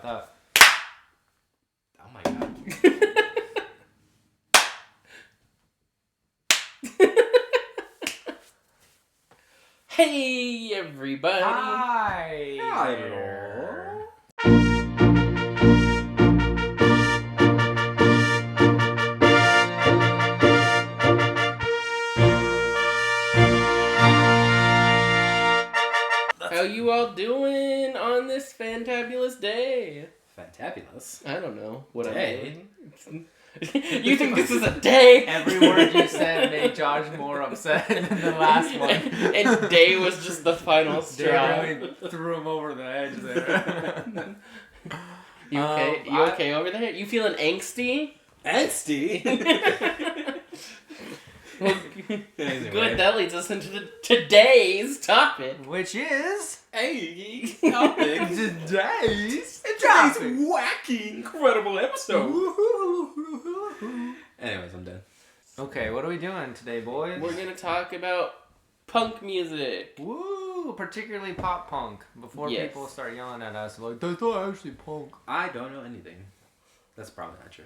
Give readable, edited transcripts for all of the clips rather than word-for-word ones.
thought. Oh my god. Hey, everybody. Hi. Hello. How you all doing on this fantabulous day? Fantabulous. I don't know what Day? I'm doing. You think this is a day? Every word you said made Josh more upset than the last one. And day was just the final straw. They really threw him over the edge there. You okay? You okay over there? You feeling angsty? Angsty? Well, Anyway. good. That leads us into today's topic. Which is Hey, topic. today's Today's wacky, incredible episode. Anyways, I'm done. Okay, what are we doing today, boys? We're gonna talk about punk music. Woo! Particularly pop punk. Before Yes. people start yelling at us like, that's not actually punk. I don't know anything. That's probably not true.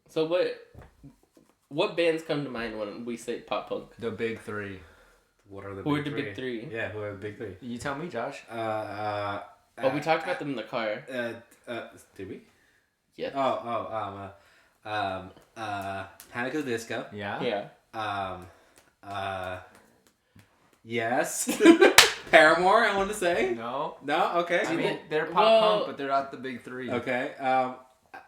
So what bands come to mind when we say pop punk? The big three. What are the Who big are the big three? Yeah, who are the big three? You tell me, Josh. Oh, we talked about them in the car. Did we? Yeah. Panic at the Disco. Yeah? Yeah. Yes. Paramore, I want to say. No. No? Okay. I mean, they're pop Well- punk, but they're not the big three. Okay.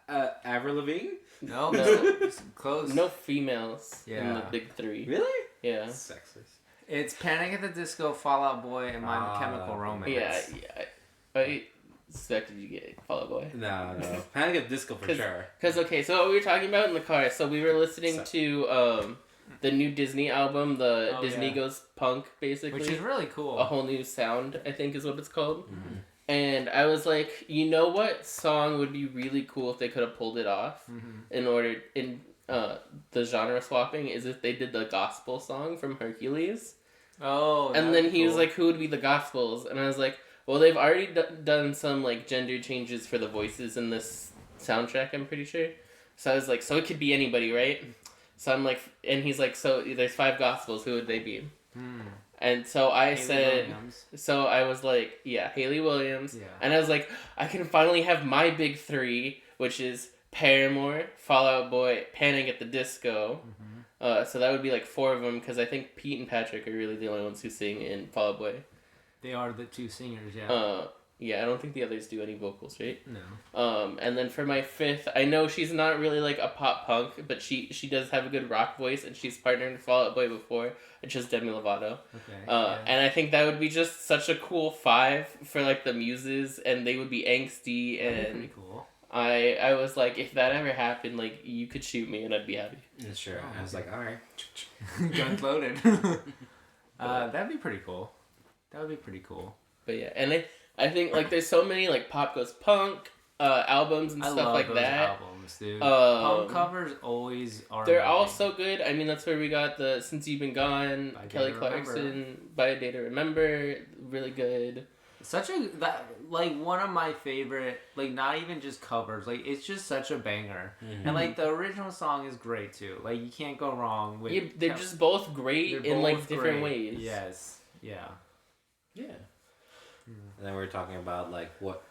Avril Lavigne? No, No. it's close. No females in Yeah. the big three. Really? Yeah. Sexist. It's Panic at the Disco, Fall Out Boy, and My Chemical Romance. Yeah. I expected you to get Fall Out Boy. No. Panic at the Disco for sure. Cause okay, so what we were talking about in the car. So we were listening So- to the new Disney album, the Oh, Disney yeah. Goes Punk, basically. Which is really cool. A Whole New Sound, I think is what it's called. Mm-hmm. And I was like, you know what song would be really cool if they could have pulled it off in the genre swapping is if they did the gospel song from Hercules. Oh, And then he was like, who would be the Gospels? And I was like, well, they've already done some like gender changes for the voices in this soundtrack, I'm pretty sure. So I was like, so it could be anybody, right? So I'm like, and he's like, so there's 5 Gospels, who would they be? And so I said, Williams. so I was like, yeah, Hayley Williams. Yeah. And I was like, I can finally have my big 3, which is Paramore, Fall Out Boy, Panic at the Disco. So that would be like 4 of them, because I think Pete and Patrick are really the only ones who sing in Fall Out Boy. They are the 2 singers, yeah. Yeah, I don't think the others do any vocals, right? No. And then for my 5th, I know she's not really like a pop punk, but she does have a good rock voice, and she's partnered with Fall Out Boy before. It's just Demi Lovato. Okay. And I think that would be just such a cool 5 for like the muses, and they would be angsty, That'd be and pretty cool. I was like, if that ever happened, like you could shoot me and I'd be happy. Sure. I was like, alright. Guns loaded. That'd be pretty cool. That would be pretty cool. But yeah, and I think like there's so many like pop goes punk albums and I stuff love like those that. albums, dude. Um, Punk covers always are. They're amazing. all so good. I mean, that's where we got the Since You've Been Gone, By Day Kelly to Remember. Clarkson, By a Day to Remember, really good. Such a one of my favorite, like not even just covers, like it's just such a banger. And like the original song is great too. Like you can't go wrong with. Yeah, they're just both great they're in like both different great. ways. Yes. Yeah. Yeah. And then we were talking about like what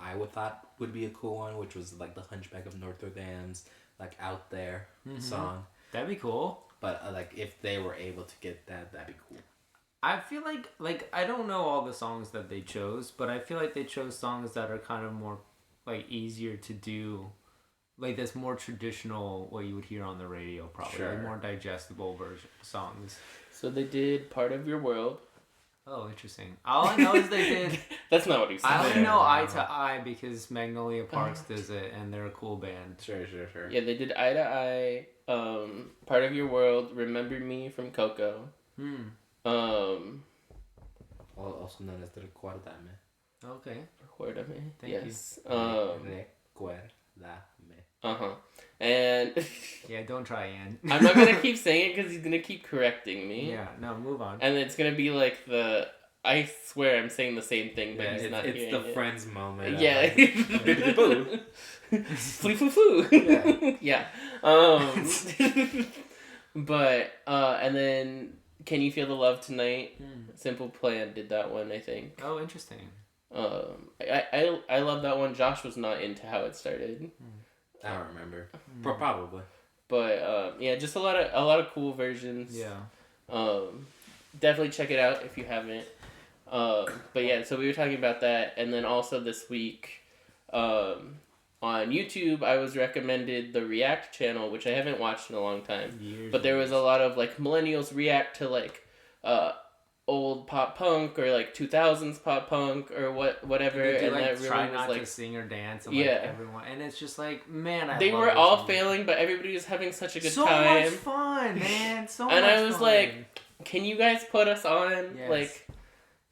I would thought would be a cool one, which was like the Hunchback of Notre Dame's like Out There song. That'd be cool. But like if they were able to get that, that'd be cool. I feel like I don't know all the songs that they chose, but I feel like they chose songs that are kind of more like easier to do, like this more traditional what you would hear on the radio, probably Sure. like more digestible version songs. So they did Part of Your World. Oh, interesting. All I know is they did. That's not what he said. I only Yeah, know no. Eye to Eye because Magnolia Parks does it, and they're a cool band. Sure. Yeah, they did Eye to Eye, Part of Your World, Remember Me from Coco. Also known as the Recuérdame. Okay. Recuérdame. Thank Yes. Recuérdame. And Yeah, don't try, Ian. I'm not gonna keep saying it because he's gonna keep correcting me. Yeah, no, move on. And it's gonna be like the I swear I'm saying the same thing, but Yeah, he's not it's hearing the it. Friends moment. Yeah. Boo. Flee foo foo. Yeah. Yeah. But and then Can You Feel the Love Tonight? Simple Plan did that one, I think. Oh, interesting. I love that one. Josh was not into how it started. I don't remember. Probably. But yeah, just a lot of cool versions. Yeah. Definitely check it out if you haven't. But yeah, so we were talking about that, and then also this week, on YouTube, I was recommended the React channel, which I haven't watched in a long time. But there was a lot of like millennials react to like old pop punk or like 2000s pop punk or whatever, and that really try was not like to sing or dance. And, like, yeah, everyone, and it's just like, man, they love were this all music. failing, but everybody was having such a good so time. much fun, man. So And much I was fun. like, can you guys put us on? Yes. Like,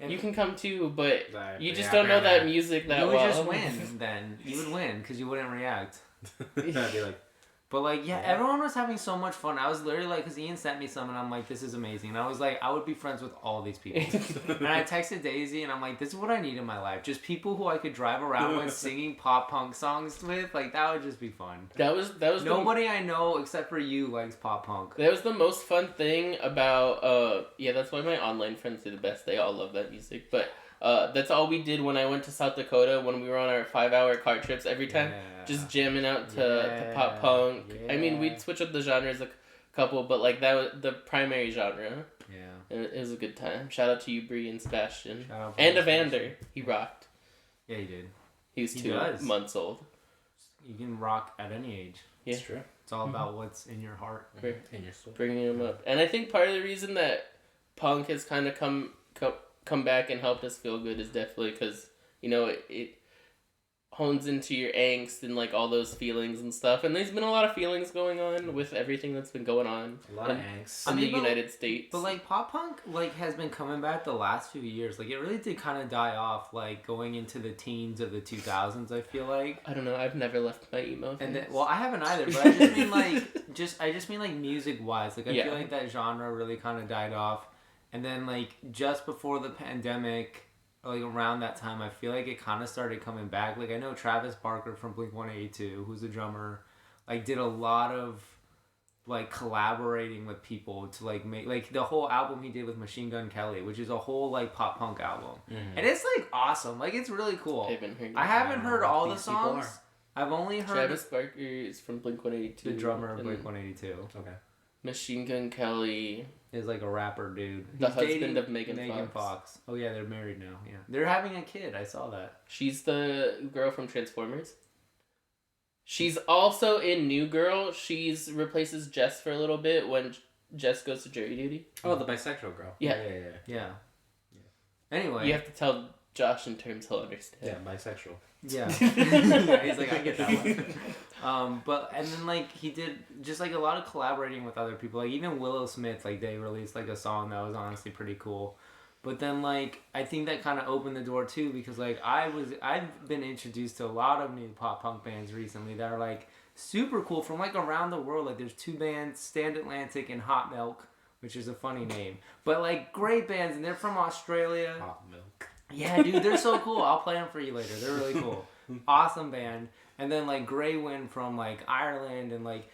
And you can come too, but Like, you just yeah, don't know yeah. that music that you would well. just win then. You would win because you wouldn't react. I'd be like, But like, yeah, Yeah. everyone was having so much fun. I was literally like, because Ian sent me some, and I'm like, this is amazing. And I was like, I would be friends with all these people. And I texted Daisy, and I'm like, this is what I need in my life. Just people who I could drive around with singing pop punk songs with. Like, that would just be fun. That was Nobody I know except for you likes pop punk. That was the most fun thing about yeah, that's why my online friends are the best. They all love that music. But that's all we did when I went to South Dakota when we were on our 5-hour car trips every time. Yeah. Just jamming out to pop punk. I mean, we'd switch up the genres a couple, but like that was the primary genre. Yeah. It was a good time. Shout out to you, Bree and Sebastian. Shout out And to Evander. He rocked. Yeah, he did. He was He 2 does. months old. You can rock at any age. Yeah. it's true. It's all about what's in your heart. In your soul. Bringing him up. And I think part of the reason that punk has kind of come back and helped us feel good is definitely because, you know, it hones into your angst and like all those feelings and stuff. And there's been a lot of feelings going on with everything that's been going on A lot of angst. in I mean, the United States. But like pop punk like has been coming back the last few years. Like it really did kind of die off like going into the teens of the 2000s, I feel like. I don't know, I've never left my emo And then, phase. well, I haven't either, but I just mean like I just mean like music wise. Like I Yeah. feel like that genre really kind of died off. And then like just before the pandemic, like around that time, I feel like it kind of started coming back. Like I know Travis Barker from Blink-182, who's a drummer, like did a lot of like collaborating with people to like make like the whole album he did with Machine Gun Kelly, which is a whole like pop punk album. And it's like awesome. Like it's really cool. I haven't heard all the songs. I've only heard Travis Barker is from Blink-182. the drummer of and Blink-182. Okay. Machine Gun Kelly. Is like a rapper dude. The He's husband dating of Megan Fox. Oh yeah, they're married now. Yeah, they're having a kid. I saw that. She's the girl from Transformers. She's also in New Girl. She's replaces Jess for a little bit when Jess goes to jury duty. Oh, the bisexual girl. Yeah. Yeah. Anyway. You have to tell Josh in terms he'll understand. Yeah, bisexual. Yeah. Yeah. He's like, I get that one. But and then like he did just like a lot of collaborating with other people. Like even Willow Smith, like they released like a song that was honestly pretty cool. But then like I think that kind of opened the door too because like I've been introduced to a lot of new pop punk bands recently that are like super cool from like around the world. Like there's 2 bands, Stand Atlantic and Hot Milk, which is a funny name, but like great bands, and they're from Australia. Hot milk. Yeah, dude, they're so cool. I'll play them for you later. They're really cool. Awesome band. And then like Grey Wind from like Ireland, and like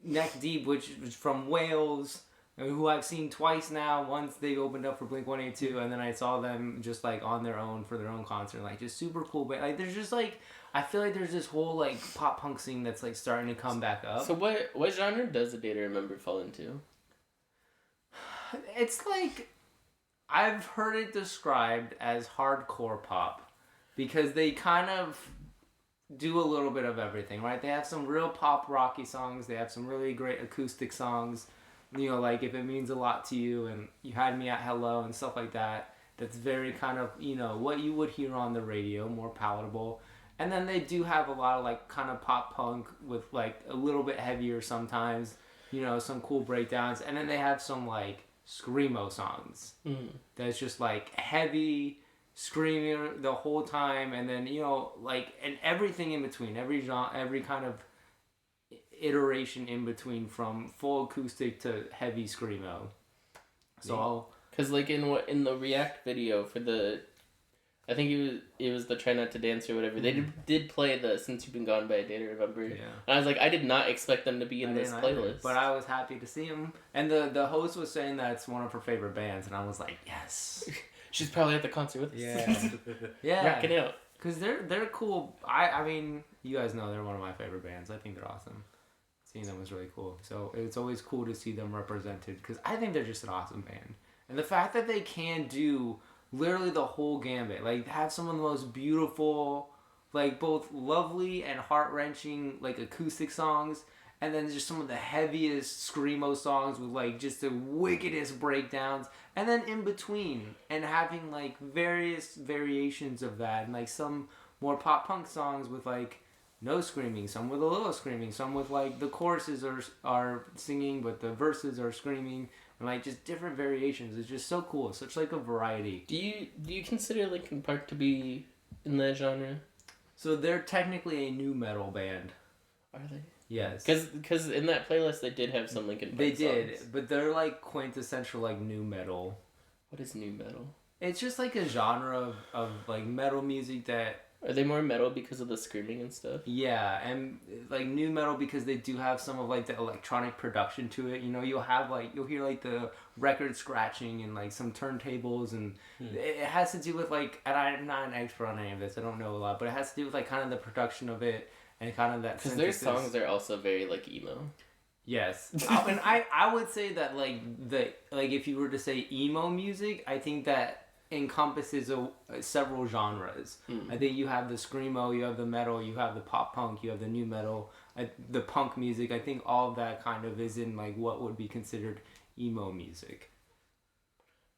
Neck Deep, which was from Wales, who I've seen twice now. Once they opened up for Blink-182, and then I saw them just like on their own for their own concert. Like just super cool band. Like there's just like I feel like there's this whole like pop punk scene that's like starting to come back up. So what genre does A Day to Remember fall into? It's like I've heard it described as hardcore pop because they kind of do a little bit of everything, right? They have some real pop rocky songs. They have some really great acoustic songs, you know, like If It Means a Lot to You and You Had Me at Hello and stuff like that. That's very kind of, you know, what you would hear on the radio, more palatable. And then they do have a lot of like kind of pop punk with like a little bit heavier sometimes, you know, some cool breakdowns. And then they have some like screamo songs that's just like heavy screaming the whole time, and then you know like and everything in between, every genre, every kind of iteration in between, from full acoustic to heavy screamo. So Because like in the React video for the, I think it was the Try Not to Dance or whatever. They did play the Since You've Been Gone by a Day to Remember. Yeah. And I was like, I did not expect them to be in this didn't either, playlist. but I was happy to see him. And the host was saying that it's one of her favorite bands, and I was like, yes. She's probably at the concert with us. Yeah. Yeah. Rocking out. Because they're cool. I mean, you guys know they're one of my favorite bands. I think they're awesome. Seeing them was really cool. So it's always cool to see them represented because I think they're just an awesome band. And the fact that they can do literally the whole gambit, like have some of the most beautiful, like both lovely and heart-wrenching like acoustic songs, and then just some of the heaviest screamo songs with like just the wickedest breakdowns, and then in between and having like various variations of that, and like some more pop punk songs with like no screaming, some with a little screaming, some with like the choruses are singing but the verses are screaming, and like just different variations. It's just so cool. It's such like a variety. Do you consider Linkin Park to be in that genre? So they're technically a new metal band. Are they? Yes. Because in that playlist they did have some Linkin Park They did, songs. but they're like quintessential like new metal. What is new metal? It's just like a genre of like metal music that, Are they more metal because of the screaming and stuff? yeah, and like new metal because they do have some of like the electronic production to it. You know, you'll hear like the record scratching and like some turntables, and it has to do with like, and I'm not an expert on any of this, I don't know a lot, but it has to do with like kind of the production of it and kind of that Because their synthesis. songs are also very like emo. Yes, and I would say that like if you were to say emo music, I think that encompasses several genres. I think you have the screamo, you have the metal, you have the pop punk, you have the new metal, the punk music. I think all of that kind of is in like what would be considered emo music.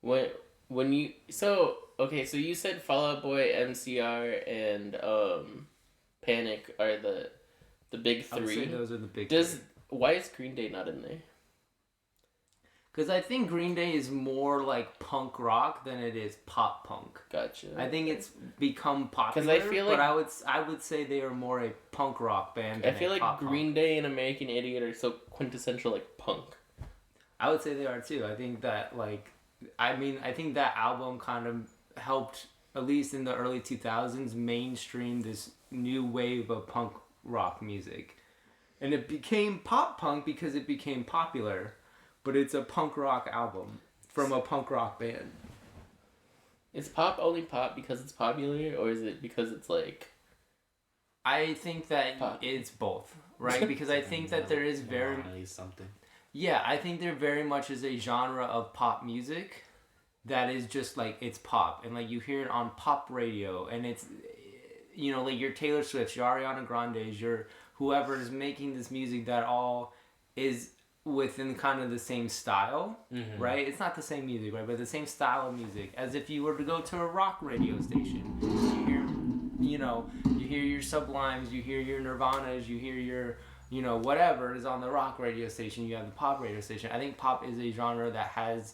When you so you said Fall Out Boy, MCR, and Panic are the big I would say three. those are the big. Why is Green Day not in there? Because I think Green Day is more like punk rock than it is pop punk. Gotcha. I think it's become popular. 'Cause I feel like- but I would say they are more a punk rock band. I Than feel a like pop Green punk. Day and American Idiot are so quintessential like punk. I would say they are too. I think that I think that album kind of helped, at least in the early 2000s, mainstream this new wave of punk rock music, and it became pop punk because it became popular. But it's a punk rock album from a punk rock band. Is pop only pop because it's popular, or is it because it's like... I think that Pop. it's both, right? Because I think that there is very... something. Yeah, I think there very much is a genre of pop music that is just like, it's pop. And like you hear it on pop radio, and it's, you know, like your Taylor Swifts, your Ariana Grandes, your whoever is making this music that all is within kind of the same style, right? It's not the same music, right? But the same style of music. As if you were to go to a rock radio station. You hear your Sublimes, you hear your Nirvanas, you hear your, whatever is on the rock radio station, you have the pop radio station. I think pop is a genre that has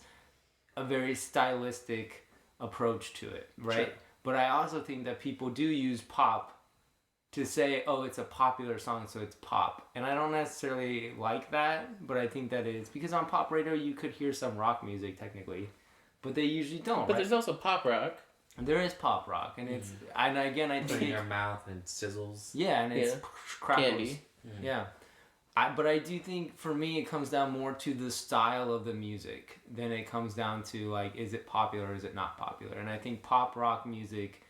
a very stylistic approach to it, right? Sure. But I also think that people do use pop to say, oh, it's a popular song, so it's pop. And I don't necessarily like that, but I think that it is. Because on pop radio, you could hear some rock music, technically. But they usually don't, But right? there's also pop rock. There is pop rock, and it's... And again, I Put think... in your mouth and it sizzles. Yeah, and it's Yeah. crackles. Candy. Yeah. But I do think, for me, it comes down more to the style of the music than it comes down to, like, is it popular or is it not popular? And I think pop rock music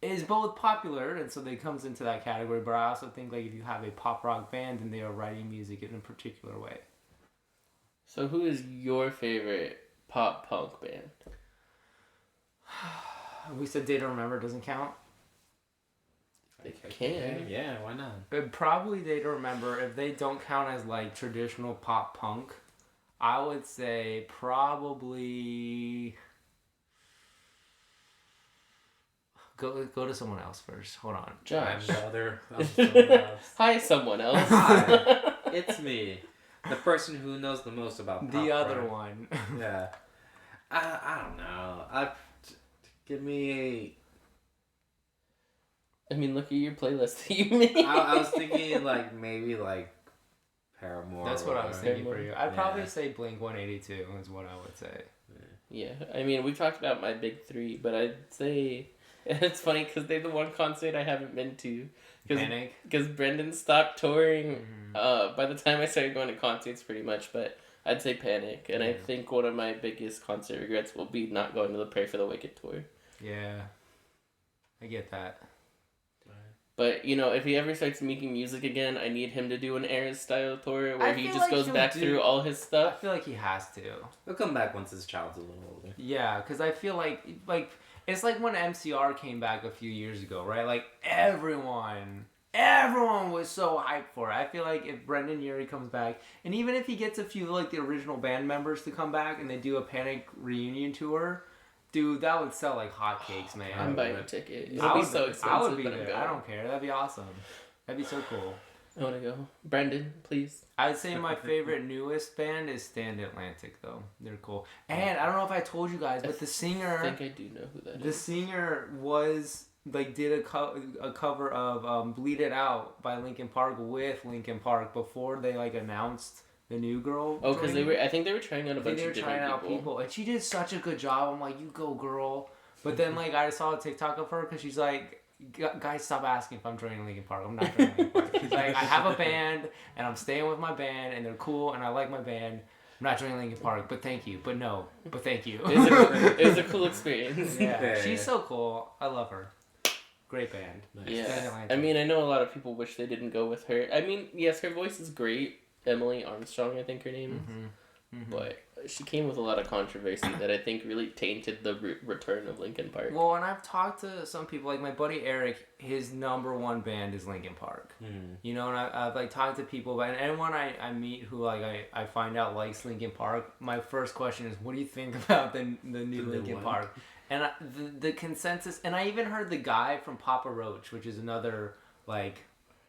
is both popular, and so it comes into that category, but I also think, like, if you have a pop rock band, then they are writing music in a particular way. So who is your favorite pop punk band? We said Day to Remember doesn't count. It can. Yeah, why not? But probably Day to Remember, if they don't count as, like, traditional pop punk, I would say probably... Go to someone else first. Hold on. I'm Josh. the other. I'm someone else. Hi, someone else. Hi, it's me, the person who knows the most about pop, The other right? one. Yeah, I don't know. Give me I mean, look at your playlist that you made. I was thinking like maybe like Paramore. That's what I was or- thinking for you. I'd probably Yeah. say Blink-182 is what I would say. Yeah, I mean, we've talked about my big three, but I'd say it's funny because they're the one concert I haven't been to. Panic. Because Brendan stopped touring Mhm. by the time I started going to concerts, pretty much. But I'd say Panic, and I Yeah. think one of my biggest concert regrets will be not going to the Pray for the Wicked tour. Yeah. I get that. But you know, if he ever starts making music again, I need him to do an Eras style tour where I he feel just like goes he'll back do- through all his I stuff. feel like he has to. He'll come back once his child's a little older. Yeah, because I feel like it's like when MCR came back a few years ago, right? Like everyone was so hyped for it. I feel like if Brendan Urie comes back, and even if he gets a few like the original band members to come back and they do a Panic reunion tour, dude, that would sell like hotcakes, man. I'm buying a ticket. I It'll be would- so expensive, I would be but I'm there. going. I don't care. That'd be awesome. That'd be so cool. I want to go. Brendan, please. I'd say my favorite newest band is Stand Atlantic, though. They're cool. And I don't know if I told you guys, but the singer, I think I do know who that the is. singer was like did a cover of "Bleed It Out" by Linkin Park with Linkin Park before they like announced the new girl. Oh, because joining. I think they were trying out a I think bunch they were of different trying out people, and she did such a good job. I'm like, you go, girl. But then like I saw a TikTok of her because she's like, guys, stop asking if I'm joining Linkin Park. I'm not joining Linkin Park. She's like, I have a band and I'm staying with my band and they're cool and I like my band. I'm not joining Linkin Park, but thank you. But no, but thank you. It was a cool experience. Yeah, Yeah, she's yeah. so cool. I love her. Great band. Stand Yeah, Atlantic. I mean, I know a lot of people wish they didn't go with her. I mean, yes, her voice is great. Emily Armstrong, I think her name is. But she came with a lot of controversy that I think really tainted the return of Linkin Park. Well, and I've talked to some people, like my buddy Eric, his number one band is Linkin Park. You know, and I've like talked to people, but anyone I meet who like I find out likes Linkin Park, my first question is, what do you think about the new The Linkin one. Park? And the consensus, and I even heard the guy from Papa Roach, which is another like,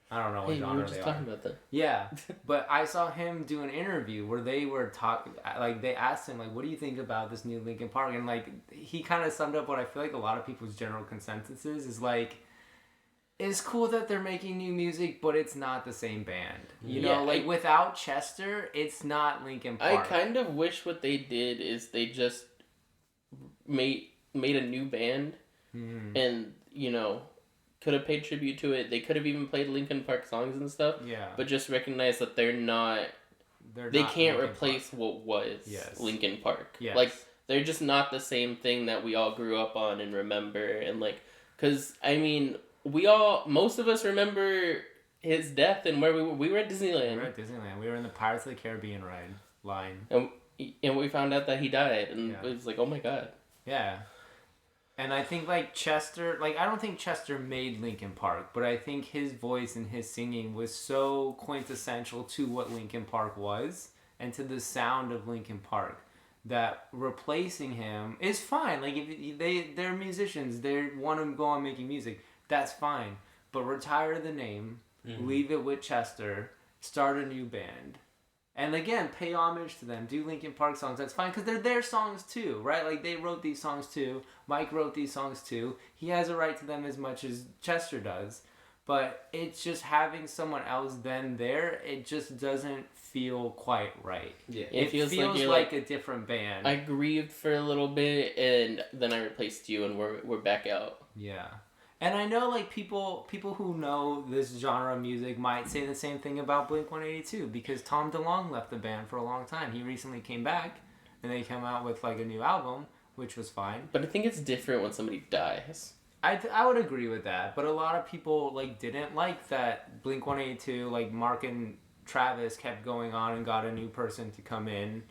I don't know what Hey, we genre were just they talking are. about that. Yeah, but I saw him do an interview where they were like they asked him like, what do you think about this new Linkin Park? And like he kind of summed up what I feel like a lot of people's general consensus is like, it's cool that they're making new music, but it's not the same band. You know, Yeah, like without Chester, it's not Linkin I Park. kind of wish what they did is they just made a new band and, you know, could have paid tribute to it. They could have even played Linkin Park songs and stuff, Yeah, but just recognize that they not can't Linkin replace what was Yes. Linkin Park. Yes. Like, they're just not the same thing that we all grew up on and remember. And, like, because, I mean, most of us remember his death and where we were. We were at Park. Disneyland. We were at Disneyland. We were in the Pirates of the Caribbean line. And we found out that he died. And Yeah. it was like, oh my God. Yeah. And I think like Chester, like I don't think Chester made Linkin Park, but I think his voice and his singing was so quintessential to what Linkin Park was and to the sound of Linkin Park that replacing him is fine. Like if they're musicians, they want to go on making music, that's fine. But retire the name, leave it with Chester, start a new band. And again, pay homage to them. Do Linkin Park songs. That's fine because they're their songs too, right? Like they wrote these songs too. Mike wrote these songs too. He has a right to them as much as Chester does. But it's just having someone else then there. It just doesn't feel quite right. Yeah. It feels like you're like a different band. I grieved for a little bit, and then I replaced you, and we're back out. Yeah. And I know like people who know this genre of music might say the same thing about Blink-182 because Tom DeLonge left the band for a long time. He recently came back and they came out with like a new album, which was fine. But I think it's different when somebody dies. I would agree with that, but a lot of people like didn't like that Blink-182, like Mark and Travis kept going on and got a new person to come in.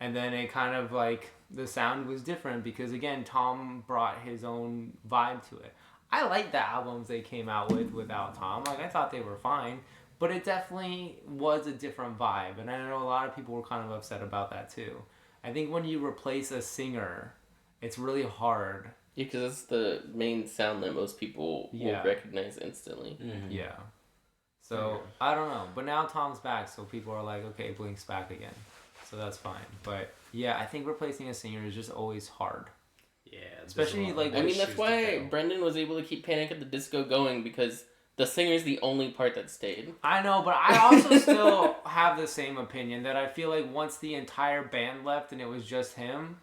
And then it kind of like the sound was different because again Tom brought his own vibe to it. I like the albums they came out with without Tom. Like I thought they were fine, but it definitely was a different vibe, and I know a lot of people were kind of upset about that too. I think when you replace a singer, it's really hard. Because it's the main sound that most people Yeah. will recognize instantly. Yeah. So I don't know, but now Tom's back, so people are like, okay, Blink's back again, so that's fine. But yeah, I think replacing a singer is just always hard. Yeah. Especially, like, I mean, shoes that's to why fill. Brendan was able to keep Panic at the Disco going, because the singer's the only part that stayed. I know, but I also still have the same opinion that I feel like once the entire band left and it was just him,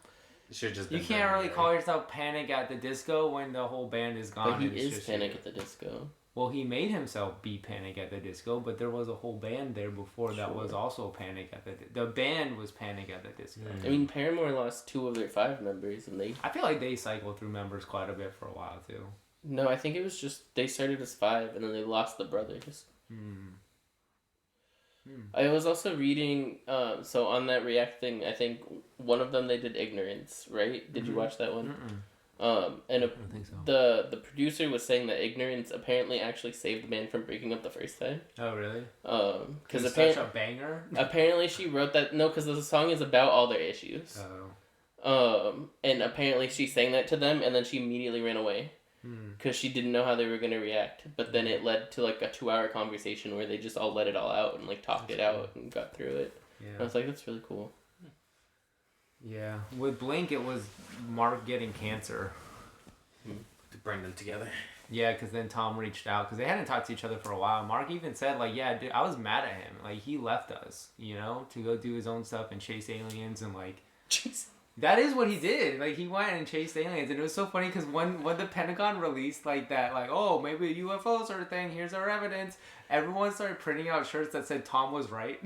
Should just. You can't really call yourself Panic at the Disco when the whole band is gone. But he and it's is just Panic you. at the Disco. Well, he made himself be Panic at the Disco, but there was a whole band there before that was also Panic at the band was Panic at the Disco. I mean, Paramore lost 2 of their 5 members, and they... I feel like they cycled through members quite a bit for a while, too. No, I think it was just, they started as 5, and then they lost the brothers. I was also reading, so on that React thing, I think one of them they did Ignorance, right? Did you watch that one? And I don't think so. the producer was saying that Ignorance apparently actually saved the band from breaking up the first time. Oh, really? Because it's such a banger? apparently she wrote that, no, because the song is about all their issues. And apparently she sang that to them, and then she immediately ran away. Because she didn't know how they were going to react. But then it led to like a 2-hour conversation where they just all let it all out and like talked it out and got through it. Yeah. I was like, that's really cool. Yeah. With Blink, it was Mark getting cancer. To bring them together. Yeah, because then Tom reached out because they hadn't talked to each other for a while. Mark even said, like, yeah, dude, I was mad at him. Like, he left us, you know, to go do his own stuff and chase aliens and, like... Jeez. That is what he did. Like, he went and chased aliens. And it was so funny because when the Pentagon released, like, that, like, oh, maybe a UFO sort of thing, here's our evidence, everyone started printing out shirts that said Tom was right.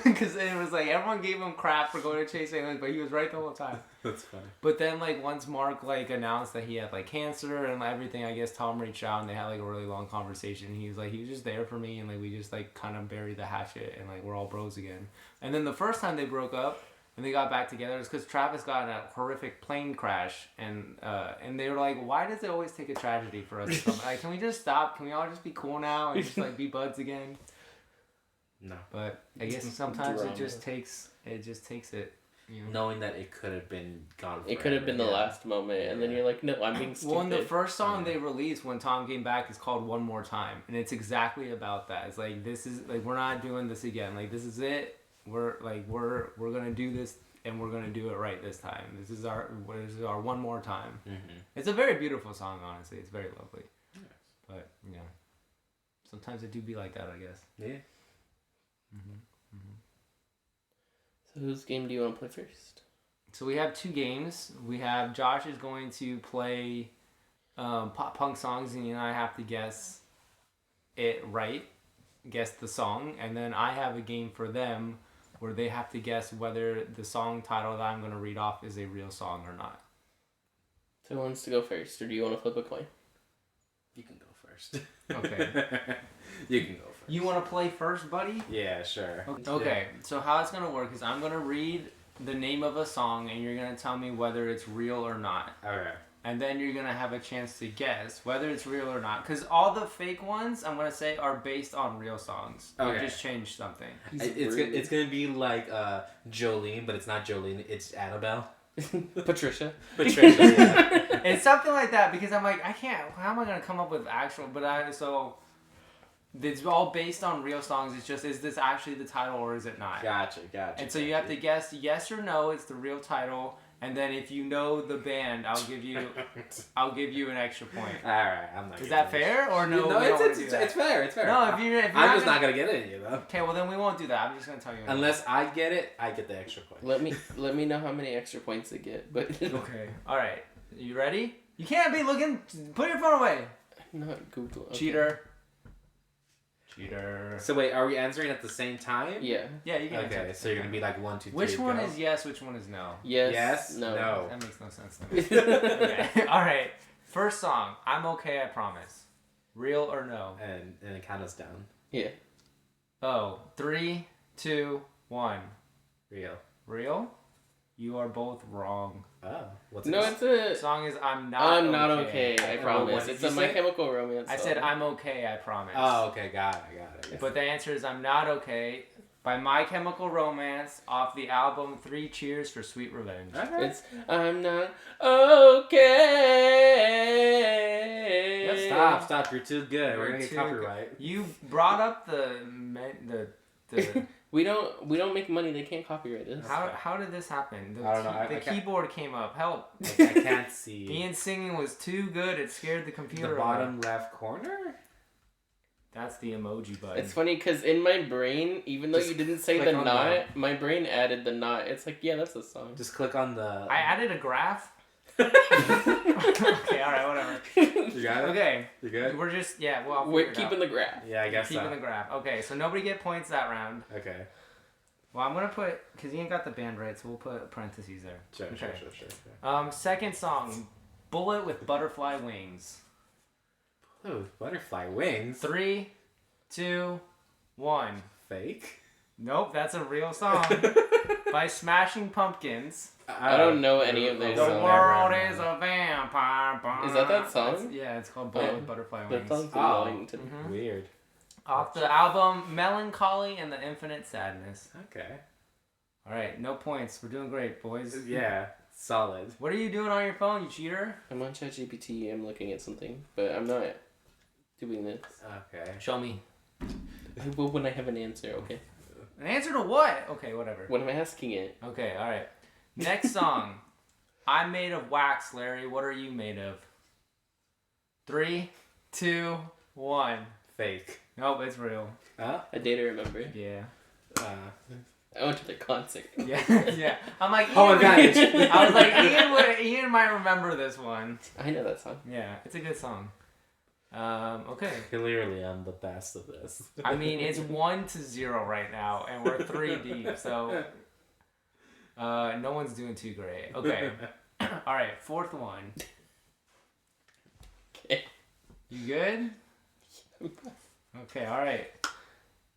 Because it was like, everyone gave him crap for going to chase aliens, but he was right the whole time. That's funny. But then, like, once Mark, like, announced that he had, like, cancer and everything, I guess Tom reached out and they had, like, a really long conversation. He was like, he was just there for me, and, like, we just, like, kind of buried the hatchet, and, like, we're all bros again. And then the first time they broke up, and they got back together, it's because Travis got in a horrific plane crash, and they were like, why does it always take a tragedy for us to come? Like, can we just stop? Can we all just be cool now and just, like, be buds again? No. But I guess sometimes it just takes it. You know? Knowing that it could have been gone forever. It could have been the last moment, and then you're like, no, I'm being stupid. Well, and the first song they released when Tom came back is called One More Time, and it's exactly about that. It's like, this is, like, we're not doing this again. Like, this is it. We're gonna do this, and we're gonna do it right this time. This is our one more time. Mm-hmm. It's a very beautiful song, honestly. It's very lovely. Yes. But yeah, sometimes it do be like that, I guess. Yeah. So whose game do you want to play first? So we have 2 games. We have Josh is going to play pop punk songs, and you and I have to guess it right, guess the song, and then I have a game for them where they have to guess whether the song title that I'm going to read off is a real song or not. So who wants to go first, or do you want to flip a coin? You can go first. Okay. You can go first. You want to play first, buddy? Yeah, sure. Okay, so how it's going to work is I'm going to read the name of a song, and you're going to tell me whether it's real or not. Okay. And then you're going to have a chance to guess whether it's real or not. Because all the fake ones, I'm going to say, are based on real songs. Okay. They just changed something. It's gonna be like Jolene, but it's not Jolene. It's Annabelle. Patricia. Patricia. Yeah. It's something like that because I'm like, I can't, how am I going to come up with actual, so it's all based on real songs. It's just, is this actually the title or is it not? Gotcha. And so you have to guess yes or no, it's the real title. And then if you know the band, I'll give you an extra point. All right, I'm not. Is that fair or no? No, we don't wanna it's do that? fair. It's fair. No, if you're I'm just not gonna get it, you know. Okay, well then we won't do that. I'm just gonna tell you. Unless I get it, I get the extra point. Let me know how many extra points they get. But okay. All right. You ready? You can't be looking. Put your phone away. Not Google. Okay. Cheater. So wait, are we answering at the same time? Yeah. Yeah, you can. Okay, so you're gonna be like 1, 2, 3. Which one go. is yes? Which one is no? Yes. No. That makes no sense to me. Okay. All right. First song. I'm okay. I promise. Real or no? And it count us down. Yeah. Oh, 3, 2, 1. Real. Real? You are both wrong. Oh. What's No, it? it's The a. song is I'm not okay. I what promise. did It's you a My say? Chemical Romance. I song. said I'm okay. I promise. Oh, okay. Got it. But the answer is I'm not okay by My Chemical Romance off the album 3 Cheers for Sweet Revenge. Okay. It's I'm not okay. Stop. You're too good. We're You're gonna get too copyright. You brought up the We don't make money. They can't copyright us. how did this happen? I don't know. I The can't- keyboard came up. Help. I can't see. Ian's singing was too good. It scared the computer The away. bottom left corner? That's the emoji button. It's funny because in my brain, even though Just you didn't say click the on knot, my brain added the knot. It's like, yeah, that's a song. Just click on the. I added a graph. Okay, alright, whatever. You got it. Okay, You good? we're just well. We're keeping the graph. Yeah, I guess keeping so. the graph. Okay, so nobody get points that round. Okay. Well, I'm gonna put because Ian got the band right, so we'll put parentheses there. Sure. Okay. Sure. Second song, Bullet with Butterfly Wings. Oh, butterfly wings. 3, 2, 1. Fake. Nope, that's a real song by Smashing Pumpkins. I don't know any of their The songs. world is a vampire. Is that song? Yeah, it's called Bullet with Butterfly That Wings. sounds Oh. annoying to me. Mhm. Weird. Off the album Melancholy and the Infinite Sadness. Okay. All right, no points. We're doing great, boys. Yeah. Solid. What are you doing on your phone, you cheater? I'm on ChatGPT. I'm looking at something, but I'm not doing this. Okay. Show me. Well, when I have an answer, okay. An answer to what? Okay, whatever. When I'm asking it, Okay, all right. Next song. I'm made of wax, Larry. What are you made of? 3, 2, 1. Fake. Nope, it's real. Huh? a day to remember. Yeah. I went to the concert. Yeah, yeah. I'm like, Ian, Home advantage. I was like, Ian might remember this one. I know that song. Yeah, it's a good song. Okay. Clearly, I'm the best of this. I mean, it's 1-0 right now, and we're 3 deep, so no one's doing too great. Okay. All right, fourth one. Okay. You good? Okay, all right.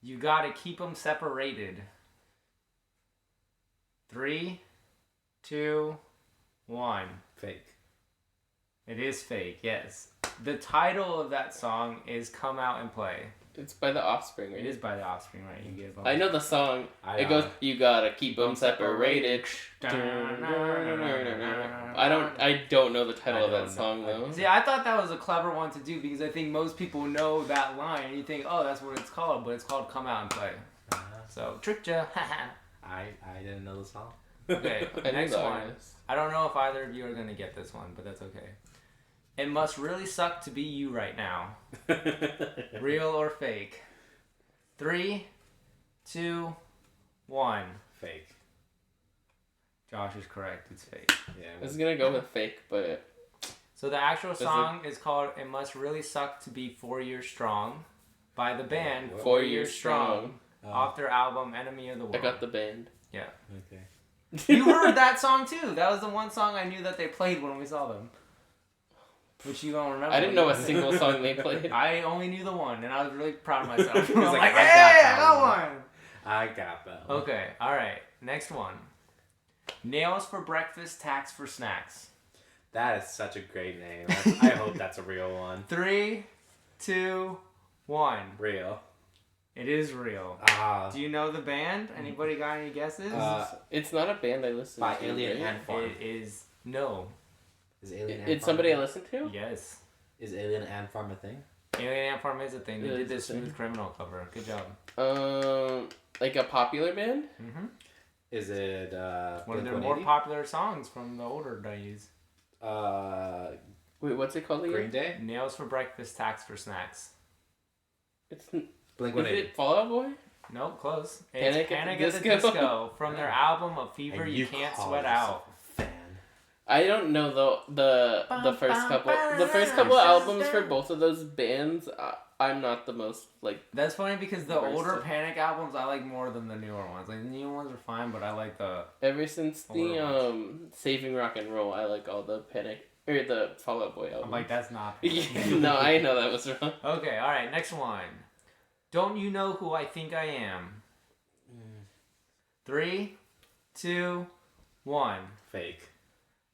You gotta keep them separated. 3, 2, 1. Fake. It is fake, yes. The title of that song is Come Out and Play. It's by The Offspring, right? It is by The Offspring, right? You give I know the song. It goes, you gotta keep them separated. I don't know the title of that song though. See, I thought that was a clever one to do because I think most people know that line and you think, oh, that's what it's called, but it's called Come Out and Play. So, tricked ya. I didn't know the song. Okay, I knew next the one. artist. I don't know if either of you are going to get this one, but that's okay. It must really suck to be you right now. Real or fake? 3, 2, 1. Fake. Josh is correct. It's fake. Yeah. I was gonna go with fake, but So the actual song is called It Must Really Suck to Be 4 Years Strong by the band 4 Years Strong. off their album Enemy of the World. I got the band. Yeah. Okay. You heard that song too. That was the one song I knew that they played when we saw them. Which you don't remember. I didn't know a single song they played. I only knew the one, and I was really proud of myself. I was like, like, I got hey, I that got one." one. I got that one. Okay, alright. Next one. Nails for breakfast, tacks for snacks. That is such a great name. I hope that's a real one. 3, 2, 1. Real. It is real. Ah. Do you know the band? Anybody got any guesses? It's not a band I listen By to. Alien right? Ant Farm. It is no. Is Alien Ant It's Farm somebody a I listen to? Yes. Is Alien Ant Farm a thing? Alien Ant Farm is a thing. They It did is a this thing. Smooth Criminal cover. Good job. Like a popular band? Mm-hmm. Is it One of their Blink-180? more popular songs from the older days. Wait, what's it called again? Green Day? Nails for breakfast, tacks for snacks. Is Blink-180. it Fall Out Boy? Nope, close. It's Panic Panic, at at the the Disco. Disco from their album A Fever And You Can't call Sweat yourself Out. a fan. I don't know the first couple albums for both of those bands. I'm not the most like. That's funny because the Versed older it. Panic albums I like more than the newer ones. Like the newer ones are fine, but I like the Ever since the Older Saving Rock and Roll, I like all the Panic or the Fall Out Boy albums. I'm like that's not. No, I know that was wrong. Okay, all right. Next one. Don't you know who I think I am? 3, 2, 1. Fake.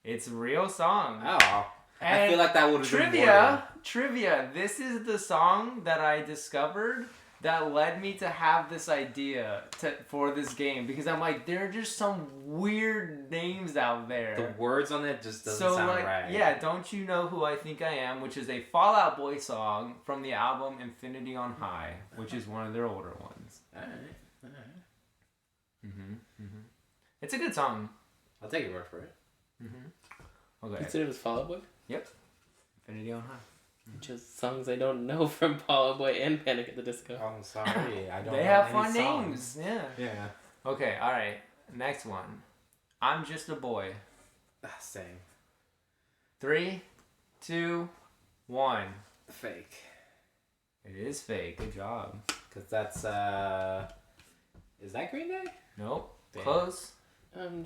It's a real song. Oh. I And feel like that would have been Trivia. This is the song that I discovered that led me to have this idea for this game because I'm like, there are just some weird names out there. The words on it just doesn't So sound like, right. yeah, Don't You Know Who I Think I Am, which is a Fall Out Boy song from the album Infinity on High, which is one of their older ones. Alright. It's a good song. I'll take your word for it. Okay. You said it was Fall Out Boy? Infinity on High. Just songs I don't know from Fall Out Boy and Panic at the Disco. I'm sorry, I don't. They know have any fun songs. names. Yeah. Yeah. Okay, alright. Next one. I'm Just a Boy. Same. 3, 2, 1. Fake. It is fake. Good job. Cause that's is that Green Day? Nope. Damn. Close. I'm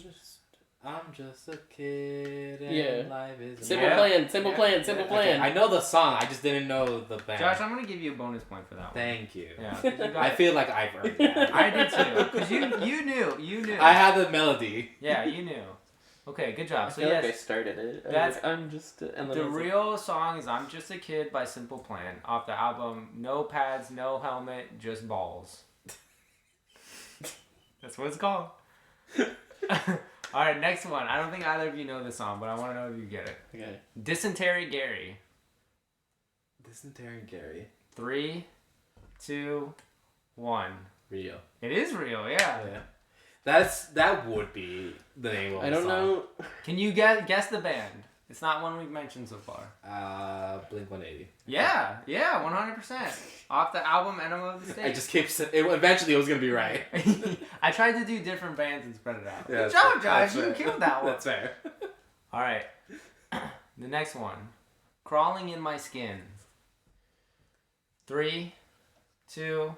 just a kid and Yeah. life is simple Yeah. plan, simple Yeah. plan, simple Okay, plan. I know the song, I just didn't know the band. Josh, I'm gonna give you a bonus point for that one. Thank you. Yeah. 'cause you got I it. feel like I've heard that. I did too. Cause you knew. I had the melody. Yeah, you knew. Okay, good job. I So feel like I yes, started it. I was that's- like, I'm just and then I the was like, real song is "I'm Just a Kid" by Simple Plan off the album No Pads, No Helmet, Just Balls. That's what it's called. All right, next one. I don't think either of you know this song, but I want to know if you get it. okay. Dysentery Gary. Dysentery Gary. 3, 2, 1. Rio. It is real, yeah. Yeah. That would be the name of I the don't song. know. Can you guess the band? It's not one we've mentioned so far. Blink 180. Yeah, 100%. Off the album Enema of the State. I just keep eventually it was gonna be right. I tried to do different bands and spread it out. Yeah, Good job, that's Josh. fair. You killed that one. That's fair. All right. The next one. Crawling in My Skin. 3, 2,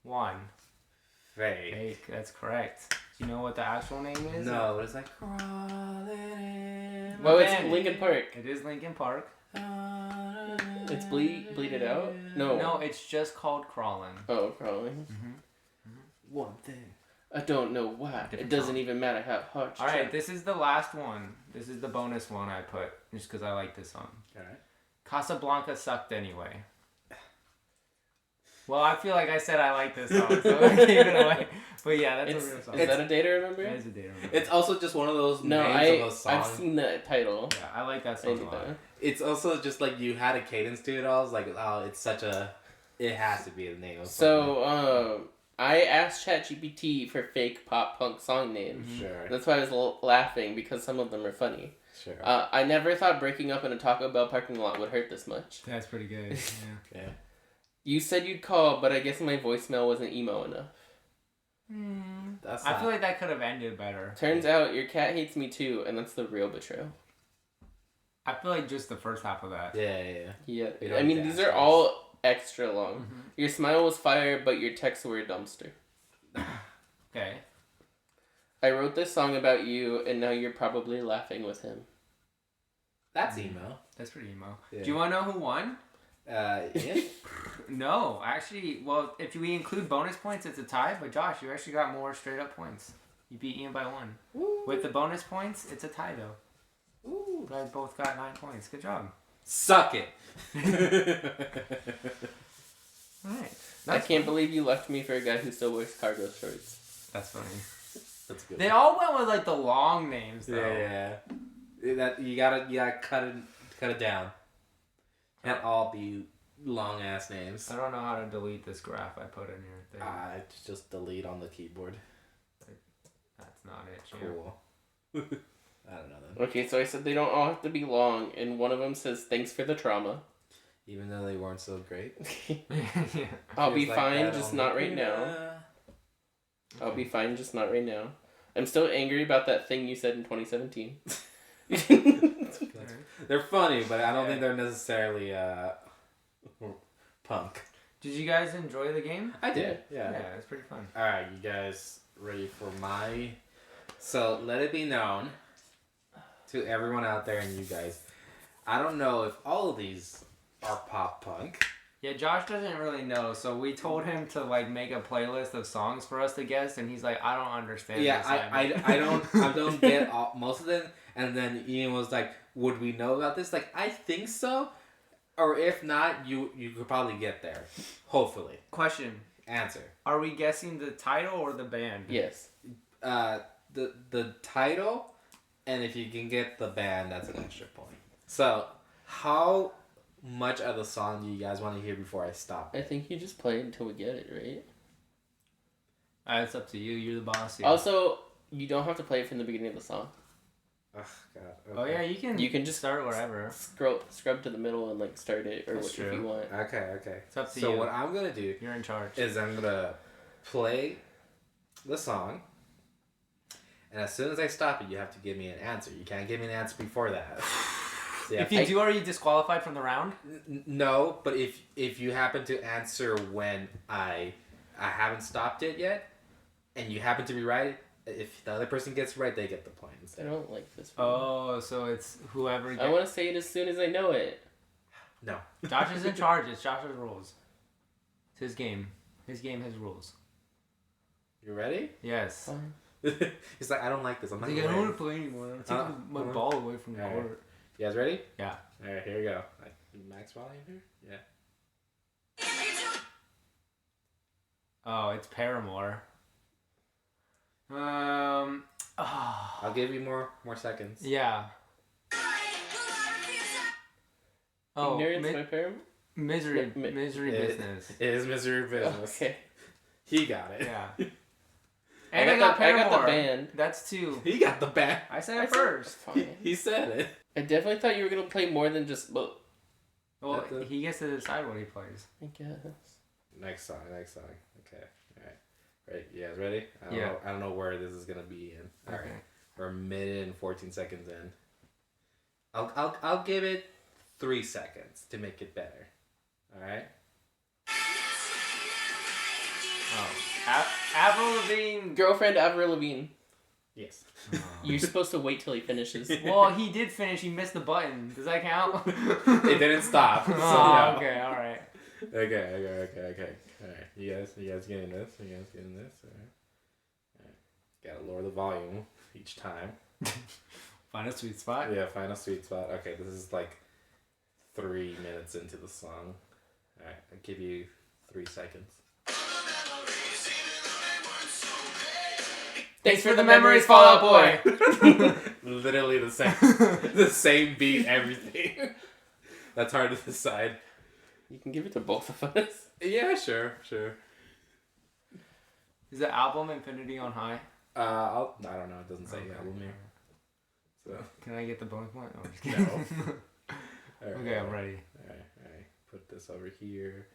1. Fake. Fake. That's correct. Do you know what the actual name is? No, it's like crawling in. Well, it's band. Linkin Park. It is Linkin Park. It's Bleed It Out? No. No, it's just called Crawling. Oh, crawling. One thing. I don't know why. It Different doesn't song. even matter how hard you All right, try. this is the last one. This is the bonus one I put just because I like this song. All right. Casablanca sucked anyway. Well, I feel like I said I like this song, so I gave it away. But yeah, that's a real song. Is that a day to remember? It is a day to remember. It's also just one of those No, names of a song. I've seen that title. Yeah, I like that I song a knew lot. that. It's also just like you had a cadence to it all. It's like, oh, it's such a. It has to be the name of something. So, I asked ChatGPT for fake pop punk song names. Sure. That's why I was laughing because some of them are funny. Sure. I never thought breaking up in a Taco Bell parking lot would hurt this much. That's pretty good. Yeah. yeah. You said you'd call, but I guess my voicemail wasn't emo enough. That's I not- feel like that could have ended better. Turns out your cat hates me too, and that's the real betrayal. I feel like just the first half of that. Yeah. Yeah, We I don't mean have these to are ask all extra long. Mhm. Your smile was fire, but your texts were a dumpster. Okay. I wrote this song about you, and now you're probably laughing with him. That's emo. That's pretty emo. Yeah. Do you want to know who won? Yeah. No, actually, well, if we include bonus points, it's a tie. But Josh, you actually got more straight up points. You beat Ian by 1. Woo. With the bonus points, it's a tie though. Ooh. You guys both got 9 points. Good job. Suck it. All right. I can't believe you left me for a guy who still wears cargo shorts. That's funny. That's good. They all went with like the long names though. Yeah. That you gotta cut it down. Can't all be long ass names. I don't know how to delete this graph I put in your thing. Just delete on the keyboard. That's not it. Champ. Cool. I don't know then. Okay, so I said they don't all have to be long, and one of them says, "Thanks for the trauma." Even though they weren't so great. Yeah. I'll be Feels like fine, that just on not the- right now. I'll be fine, just not right now. I'm still angry about that thing you said in 2017. They're funny, but I don't think they're necessarily punk. Did you guys enjoy the game? I did. Yeah, Yeah. it's pretty fun. All right, you guys ready for my? So let it be known to everyone out there and you guys. I don't know if all of these are pop punk. Yeah, Josh doesn't really know, so we told him to like make a playlist of songs for us to guess, and he's like, I don't understand. Yeah, this, I don't get most of them. And then Ian was like, "Would we know about this?" Like, I think so, or if not, you could probably get there. Hopefully. Question: Answer. are we guessing the title or the band? Yes. The title, and if you can get the band, that's an extra point. So, how much of the song do you guys want to hear before I stop? I think you just play until we get it, right? It's up to you. You're the boss here. Also, you don't have to play it from the beginning of the song. Oh God. Oh yeah, you can just start wherever. Scrub to the middle and like start it or That's what if you true. want. Okay. It's up to So you. what I'm gonna do You're in charge. is I'm gonna play the song, and as soon as I stop it, you have to give me an answer. You can't give me an answer before that. So If you do, are you disqualified from the round? no, but if you happen to answer when I haven't stopped it yet, and you happen to be right, if the other person gets right, they get the point I instead. don't like this. Oh, so it's whoever. I want to say it as soon as I know it. No. Josh is in charge. It's Josh's rules. It's his game. His game, his rules. You ready? Yes. Fine. He's like, I don't like this. I'm not I gonna don't win. want to play anymore. I'm taking my ball away from the Alright. court. You guys ready? Yeah. All right, here we go. Like, max volume here. Yeah. Oh, it's Paramore. I'll give you more seconds. Yeah. Oh, Ignorance by Paramore? misery Mi- business. It is Misery Business. Okay. He got it. Yeah. I And I got Paramore. the band. That's two. He got the band. I said it first. Fine. He said it. I definitely thought you were gonna play more than just. Well, Well, he gets to decide what he plays. I guess. Next song. Okay. All right. Right. You guys ready? Yeah. I don't know where this is gonna be in. All right. Okay. We're a minute and 14 seconds in. I'll give it 3 seconds to make it better. All right. Oh. Avril Lavigne. Girlfriend Avril Lavigne. Yes. You're supposed to wait till he finishes. Well, he did finish. He missed the button. Does that count? It didn't stop. So Oh, no. okay. All right. Okay. All right. You guys getting this? All right. Gotta lower the volume each time. Find a sweet spot. Yeah, find a sweet spot. Okay, this is like 3 minutes into the song. All right, I'll give you 3 seconds. Thanks for the memories, Fall Out Boy. Literally the same, the same beat, everything. That's hard to decide. You can give it to both of us. Yeah, sure. Is the album Infinity on High? I don't know. It doesn't say album here. So. Can I get the bonus point? No, I'm just kidding. All right, Okay, I'm ready. All right. Put this over here,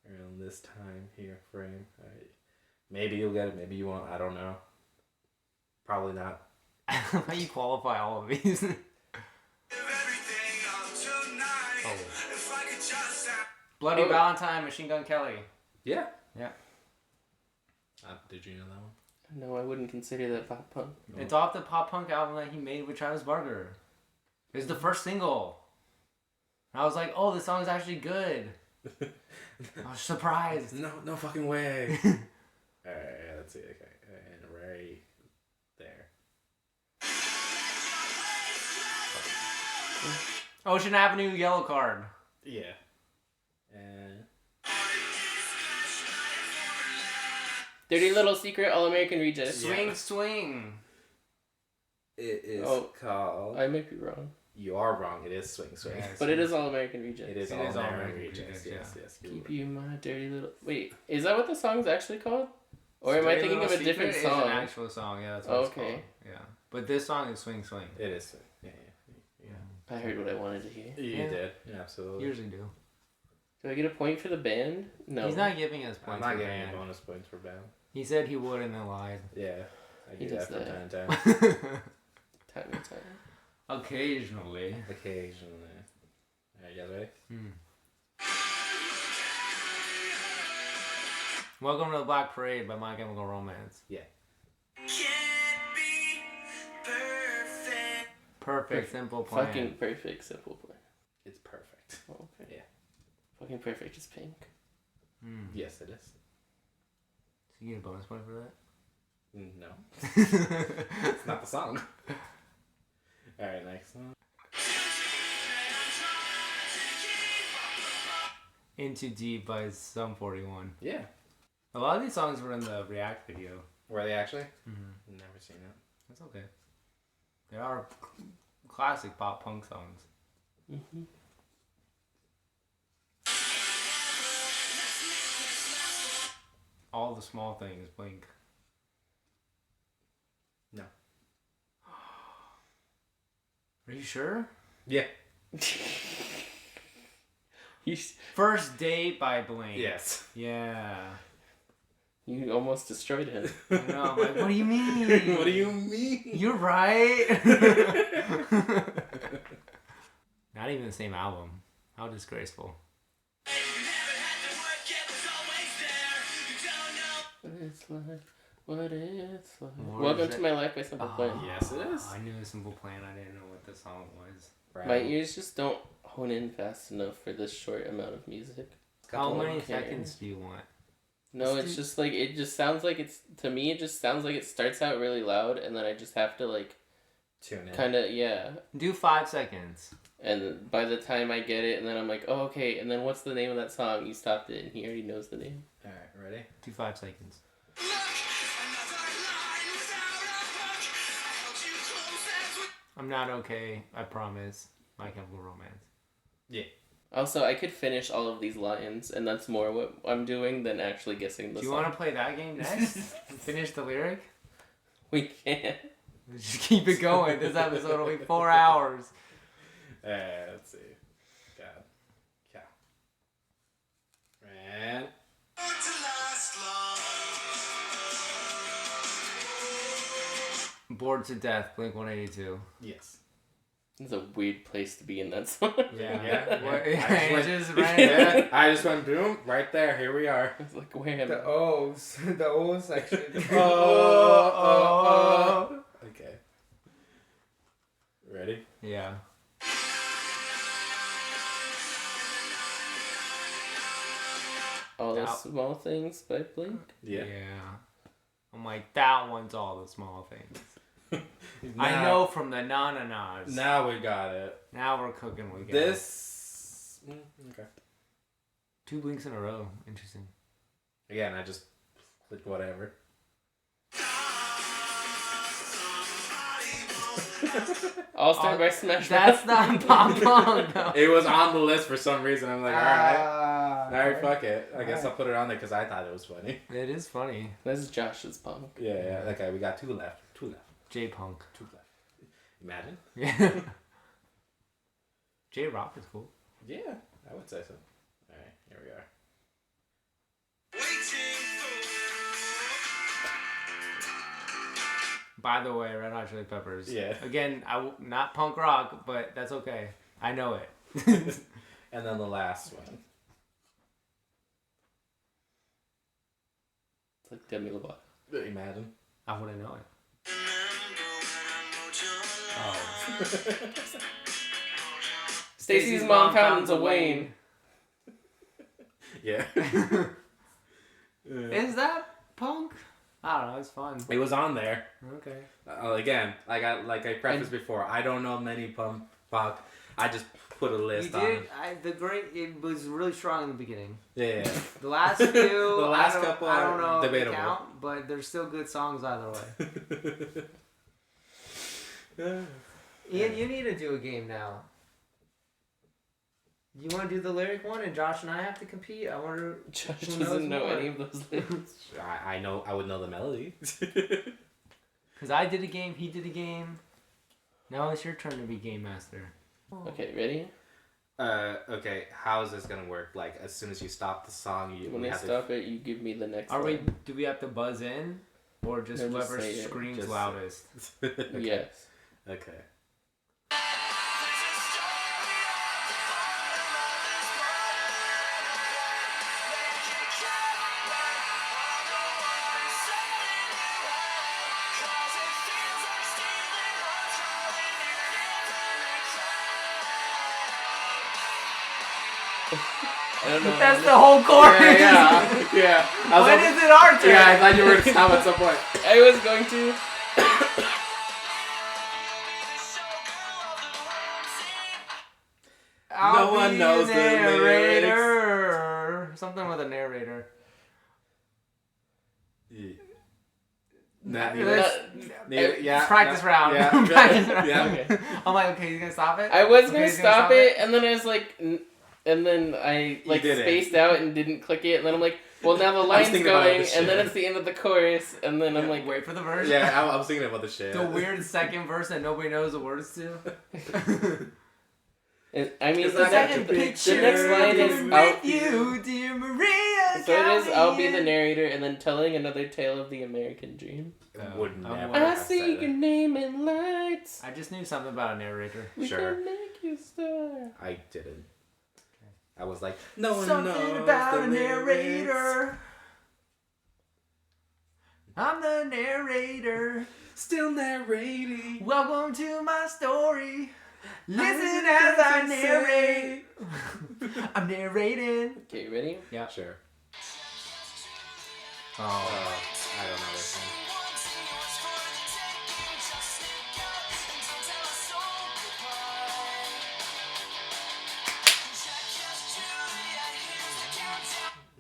around this time here frame. All right. Maybe you'll get it. Maybe you won't. I don't know. Probably not. How you qualify all of these? Oh. Bloody Valentine, Machine Gun Kelly. Yeah. Yeah. Did you know that one? No, I wouldn't consider that pop punk. No. It's off the pop punk album that he made with Travis Barker. It was the first single. And I was like, oh, this song is actually good. I was surprised. No fucking way. Alright, let's see. Okay. And right there. Ocean Avenue, Yellow Card. Yeah. And Dirty Little Secret, All American Reject. Swing, swing. it is Oh. called. I might be wrong, You are wrong. It is Swing. Yeah, but it is All American Reject. It is It all is All American American Rejects. Rejects, Yes. Keep you my dirty little. Wait, is that what the song's actually called? Or am I Dirty thinking of Little a different Secret song? Is an actual song. Yeah, that's what it's Okay. called. Yeah, but this song is Swing, Swing. It is Swing. Yeah. I heard what I wanted to hear. You Yeah. did. Yeah, absolutely. Usually do. Do I get a point for the band? No. He's not giving us I'm points. not for getting band. any bonus points for band. He said he would and then lied. Yeah. I He do does that from that. time to time. Time and time. Occasionally. Occasionally. Alright, you guys ready? Welcome to the Black Parade by My Chemical Romance. Yeah. Perfect, simple plan. Fucking perfect, simple plan. It's perfect. Oh, okay. Yeah. Fucking perfect is pink. Yes, it is. So you get a bonus point for that? No. It's not the song. Alright, next one. Into Deep by Sum 41. Yeah. A lot of these songs were in the React video. Were they actually? Mm-hmm. Never seen it. That's okay. They are classic pop punk songs. Mm-hmm. All the Small Things, Blink. No. Are you sure? Yeah. First Date by Blink. Yes. Yeah. You almost destroyed him. I know. I'm like, what do you mean? What do you mean? You're right. Not even the same album. How disgraceful. What it's like. More Welcome is to it- My Life by Simple Plan. Yes, it is. I knew a Simple Plan. I didn't know what the song was. Right. My ears just don't hone in fast enough for this short amount of music. How many Okay. seconds do you want? No, it's just like it just sounds like it's to me. It just sounds like it starts out really loud, and then I just have to like Tune in. kind of Do 5 seconds. And by the time I get it, and then I'm like, oh okay. And then what's the name of that song? You stopped it, and he already knows the name. All right, ready? Do 5 seconds. I'm not okay. I promise. My Chemical Romance. Yeah. Also, I could finish all of these lines, and that's more what I'm doing than actually guessing the Do you song. want to play that game next? Finish the lyric? We can't. Just keep it going. This episode will be 4 hours. Let's see. God. Yeah. And Bored to Death, Blink 182. yes. It's a weird place to be in that song. Yeah. What, I just went- just ran Yeah, I just went boom right there. Here we are. It's like, where am I? O's. The O section. Oh. Okay. Ready? Yeah. All the Now- small things by Blink. Yeah. I'm like, that one's all the small things. I know from the na-na-nas. Now we got it. Now we're cooking with gas. This. Okay. 2 Blinks in a row. Interesting. Again, I just clicked whatever. All Star by Smash That's Mouth. not pop punk, though. It was on the list for some reason. I'm like, Ah, alright, fuck it. I guess I'll put it on there because I thought it was funny. It is funny. This is Josh's punk. Yeah. Okay, we got 2 left. 2 left. J-Punk. 2 left. Imagine. Yeah. J-Rock is cool. Yeah, I would say so. Alright, here we are. By the way, Red Hot Chili Peppers. Yeah. Again, not punk rock, but that's okay. I know it. And then the last one. It's like Demi Lovato. Imagine. I wouldn't know it. Oh. Stacy's mom found a Wayne. Yeah. Is that punk? I don't know. It's fun. It was on there. Okay. Again, like I prefaced before, I don't know many punk. I just put a You list on. did. It was really strong in the beginning. Yeah. The last few, The last I don't- couple I are don't know if they debatable. count, but they're still good songs either way. Ian, you need to do a game now. You want to do the lyric one, and Josh and I have to compete? I wonder. Josh Who knows doesn't know more? any of those lyrics. I know. I would know the melody. Because I did a game, he did a game. Now it's your turn to be game master. Okay, ready? Okay. How is this gonna work? Like, as soon as you stop the song, When we I have to. stop it, you give me the next Are we? line. Do we have to buzz in, or just No, just whoever say it. screams Just- loudest? Okay. Yes. Okay. I don't know. That's the whole chorus. Yeah. I was When hoping- is it our turn? Yeah, I thought you were gonna stop at some point. I was going to. I'll No one be knows the narrator. Something with a narrator. Not Yeah, practice round. Yeah. Practice round. Yeah. Okay. I'm like, okay, he's gonna stop it. I was Okay, gonna he's stop it, and then I was like, and then I like didn't. spaced out and didn't click it, and then I'm like, Well, now the line's thinking about going, other and then shit. it's the end of the chorus, and then I'm like, wait for the verse. Yeah, I was thinking about the shit. The weird second verse that nobody knows the words to. I mean, It's the like second, a the picture next line is, with you, dear Maria. so it is, I'll be the narrator, and then telling another tale of the American dream. Would never. I'm I have see said your it. name in lights. I just knew something about a narrator. We Sure. can make you star. I didn't. I was like, no one Something knows about the a lyrics. narrator. I'm the narrator. Still narrating. Welcome to my story. Listen as I narrate. I'm narrating. Okay, ready? Yeah. Sure. Oh. I don't know this one.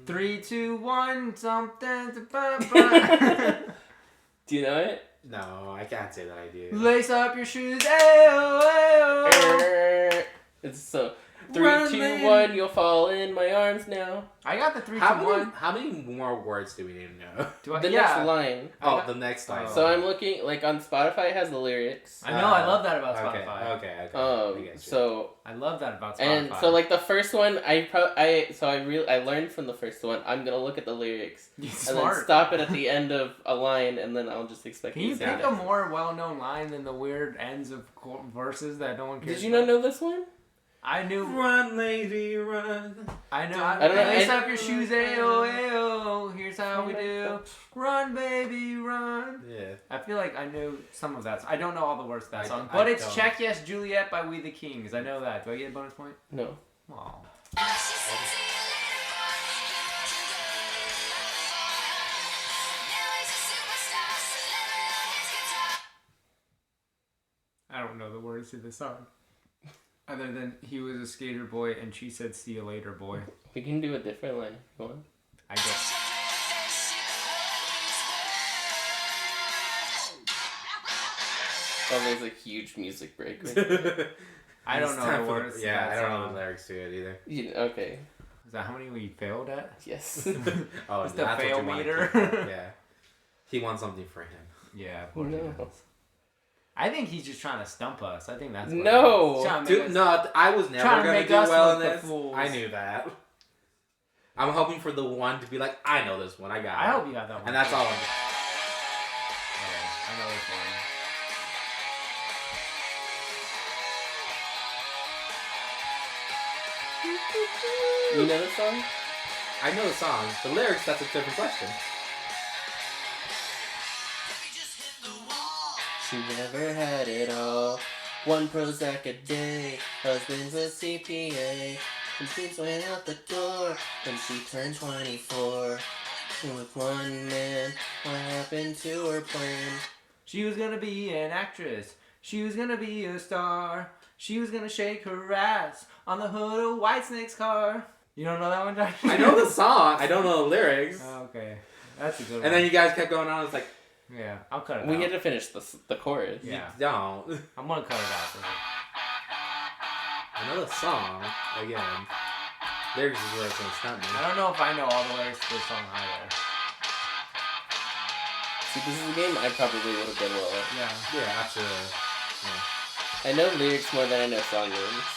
3, 2, 1, something to papa. Do you know it? No, I can't say that I do. Lace up your shoes, ayo, ayo. It's so 3, Run, 2, man. 1. You'll fall in my arms now. I got the 3, 2, How many, 1. how many more words do we need to know? Do I? The yeah. next line. Oh, got- the next line. So I'm looking like on Spotify. It has the lyrics. I know. I love that about Okay, Spotify. okay. I get you. So I love that about Spotify. and so like the first one, I learned from the first one. I'm gonna look at the lyrics You're and smart. then stop it at the end of a line, and then I'll just expect. Can you you to pick say a it. more well-known line than the weird ends of verses that no one cares? Did you not know this one? I knew. Run, lady, run. I know. I don't know, Lace I- up your shoes, ayo, ayo. Here's how we do. Run, baby, run. Yeah. I feel like I knew some of that. I don't know all the words to that I- song, I but it's don't. Check Yes Juliet by We the Kings. I know that. Do I get a bonus point? No. Oh. I don't know the words to this song. Other than he was a skater boy and she said see you later boy. We can do a different line. If you want? I guess. Oh, there's a huge music break. Right? I don't It's know time the for words. to Yeah, that I don't know song. the lyrics to it either. Okay. Is that how many we failed at? Yes. Oh, It's the that's what fail you wanna meter. keep up. Yeah. He wants something for him. Yeah, Oh, poor no. dude. I think he's just trying to stump us. I think that's what No. it is. He's trying to make Dude, us- no, I was never trying to gonna make do us well in look the this. fools. I knew that. I'm hoping for the one to be like, I know this one. I got it. I hope you got that one. And that's all I'm Okay, I know this one. You know the song? I know the song. The lyrics, that's a different question. She never had it all. One Prozac a day. Husband's a CPA. And kids went out the door when she turned 24. And with one man, what happened to her plan? She was gonna be an actress. She was gonna be a star. She was gonna shake her ass on the hood of Whitesnake's car. You don't know that one, Josh? I know the song. I don't know the lyrics. Oh, okay, that's a good one. And then you guys kept going on. It's like, yeah, I'll cut it We out. had to finish the chorus. Yeah. you don't. I'm gonna cut it out. For I know the song. Again. Lyrics is where it's gonna stop me. I don't know if I know all the lyrics to this song either. See, this is a game I probably would have done well at. Yeah. Yeah, absolutely. I know lyrics more than I know song names.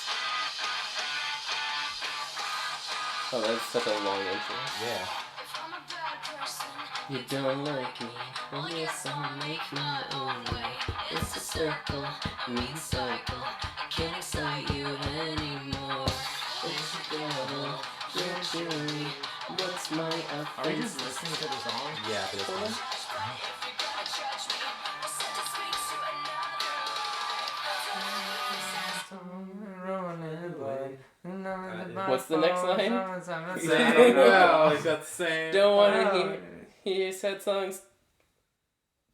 Oh, that's such a long intro. Yeah. You don't like me, and yes, I'll make you away. It's a circle, me cycle. Can't excite you anymore. It's a devil, you're Julie. What's my Are we offense? just listening to the song? Yeah, for this one. What's the next line? I don't know. He's got the same. Don't wanna hear sad songs.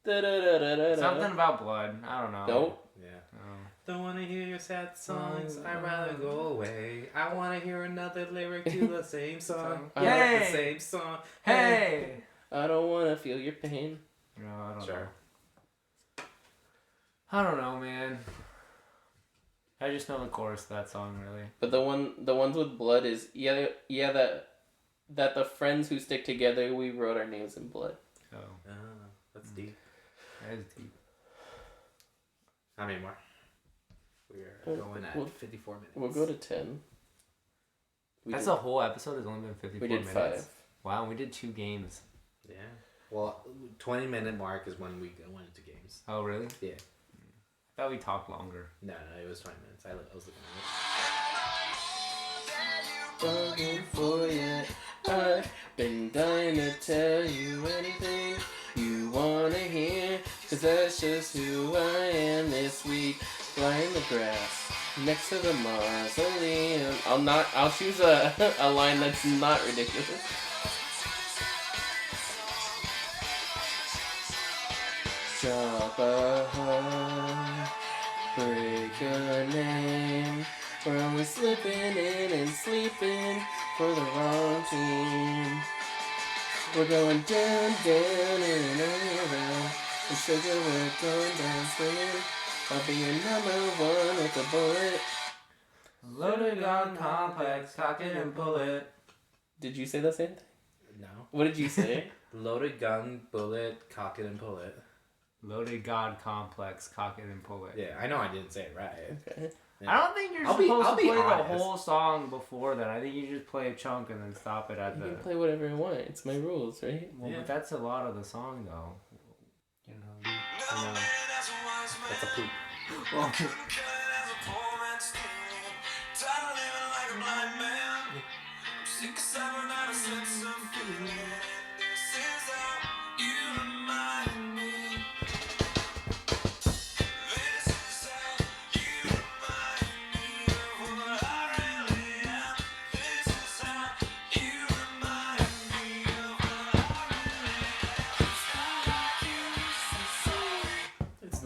Da-da-da-da-da-da. Something about blood. I don't know. Nope. Yeah. Oh. Don't wanna hear your sad songs. I'd rather go away. I wanna hear another lyric to the same song. Hey! Yeah, the same song. Hey! I don't wanna feel your pain. No, I don't Sure. know. I don't know, man. I just know the chorus to that song, really. But the ones with blood is that that the friends who stick together, we wrote our names in blood. Oh, That's deep. that is deep. How many more? We're going at 54 minutes. We'll go to 10. That's a whole episode. Has only been 54 We did minutes. 5. Wow, we did 2 games. Yeah. Well, 20-minute mark is when we went into games. Oh, really? Yeah. I thought we talked longer. No, it was 20 minutes. I was looking Bugging for you. I've been dying to tell you anything you wanna hear, 'cause that's just who I am this week. Lying in the grass next to the mausoleum. I'll choose a line that's not ridiculous. Drop a heart, break a name. We're always slipping in and sleeping for the wrong team. We're going down, down, and around. And sugar, we're going down swinging. I'll be your #1 with a bullet. Loaded gun complex, cock it and pull it. Did you say the same thing? No. What did you say? Loaded gun, bullet, cock it and pull it. Loaded God complex, cock it and pull it. Yeah, I know I didn't say it right. Okay. I don't think you're I'll be supposed to play the honest. whole song before that. I think you just play a chunk and then stop it at You the. can play whatever you want. It's my rules, right? Well, Yeah. but that's a lot of the song though. You know. That's a poop.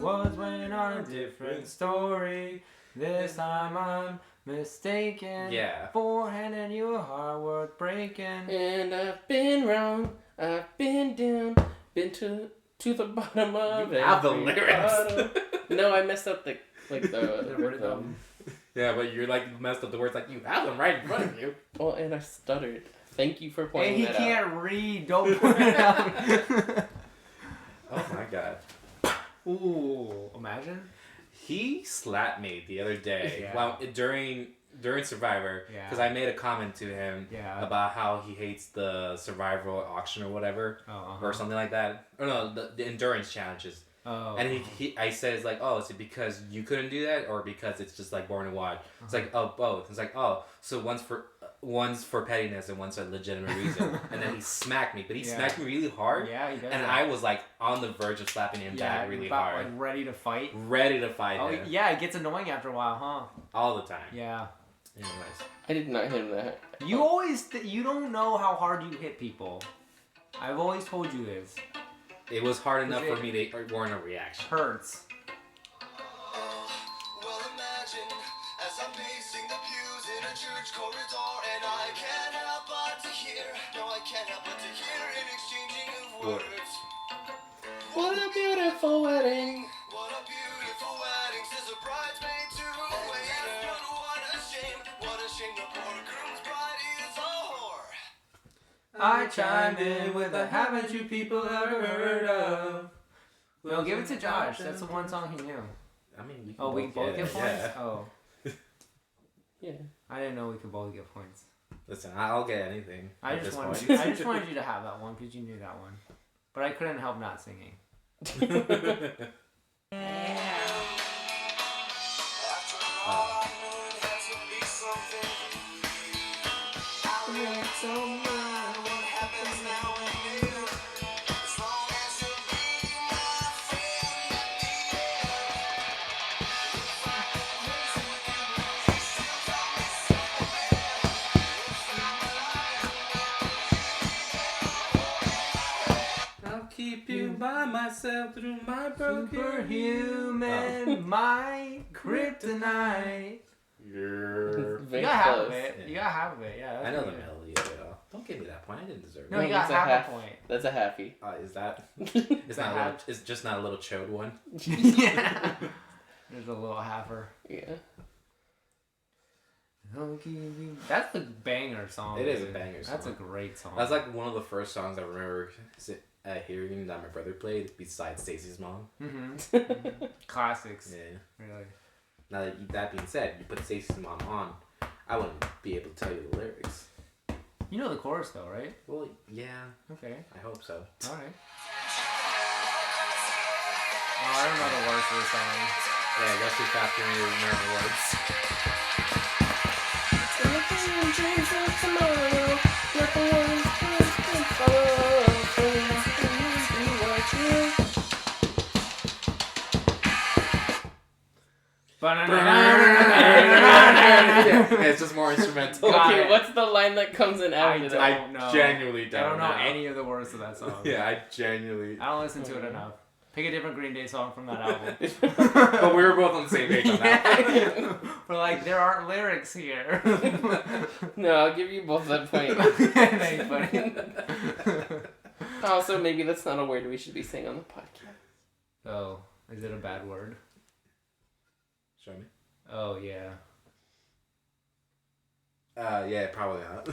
Well, was waiting on a different story. This time I'm mistaken. Yeah. For handing you a heart worth breaking. And I've been wrong, I've been down, been to the bottom of it. You have the lyrics. No, I messed up the The rhythm. Yeah, but you're like messed up the words like you have them right in front of you. Well, and I stuttered. Thank you for And pointing he that can't out. read. Don't point it out. Oh my god. Ooh, imagine. He slapped me the other day. Yeah. Well, during Survivor, Yeah. because I made a comment to him Yeah. about how he hates the survival auction or whatever, Oh, or something like that. Or no, the endurance challenges. Oh. And I says like, oh, is it because you couldn't do that, or because it's just like boring to watch? It's like, oh, both. It's like, oh, so one's for pettiness and one's a legitimate reason. And then he smacked me, but he Yeah. smacked me really hard. Yeah, he does. And that. I was like on the verge of slapping him back really about, hard, like, ready to fight. ready to fight Oh, him yeah, it gets annoying after a while, huh? all the time. Yeah. Anyways, I did not hit him that. You always, you don't know how hard you hit people. I've always told you this. it was hard enough it- for me to warrant a reaction. Hurts. Well, imagine as I'm pacing the pews in a church corridor, and I can't help but to hear. No, I can't help but to hear an exchanging of What? words. What a beautiful wedding. What a beautiful wedding, says a bridesmaid to a waiter. But what a shame the poor groom's bride is a whore. I chimed in with a haven't you people ever heard of? No, give it to Josh. That's the one song he knew. I mean, we can Oh, we both get it, points? yeah. Oh. Yeah. I didn't know we could both get points. Listen, I'll get anything. I at just this wanted point. you, I just wanted you to have that one because you knew that one. But I couldn't help not singing. After all, I knew it had to be something. I really don't mind what happens now and then. As long as you'll be my friend at the end. If I go crazy with you, you still got me somewhere. If I'm alive, I'll keep you by myself through my Superhuman, my kryptonite. You're... Very You got half close. of it. You got half of it. Yeah. That's I know the pretty good. melody of it all. Don't give me that point. I didn't deserve No, it. you got it's a half half. a point. That's a happy. Is that? It's It's not a little. It's just not a little chode one. Yeah. There's a little halfer. Yeah. That's a banger song. It is a dude. banger That's a song. great song. That's like one of the first songs I remember hearing that my brother played besides Stacey's Mom. Mm-hmm. Classics. Yeah. Really. Now that being said, you put Stacey's Mom on, I wouldn't be able to tell you the lyrics. You know the chorus though, right? Well, yeah, Okay. I hope so. All right. Oh, I don't know the words of the song. Yeah, go too fast for me to remember the words. Yeah, it's just more instrumental. Got Okay, it. what's the line that comes in I after don't that? I know. genuinely I don't don't know know. any of the words of that song. Yeah, I genuinely. I don't listen to it enough. Pick a different Green Day song from that album. But we were both on the same page on that. We're like, there aren't lyrics here. No, I'll give you both that point. That ain't funny. Also, maybe that's not a word we should be saying on the podcast. Oh, is it a bad word? Show me. Oh, yeah. Yeah, probably not.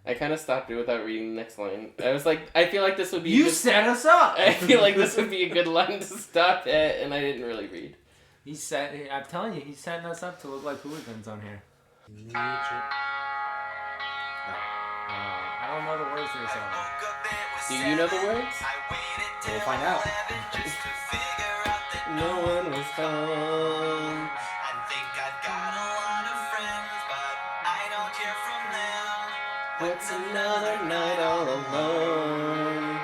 I kind of stopped it without reading the next line. I was like, I feel like this would be. You a good, set us up! I feel like this would be a good line to stop at, and I didn't really read. I'm telling you, he's setting us up to look like hooligans on here. I don't know the words to the song. Do you know the words? We'll find out. No one was home. What's another night all alone?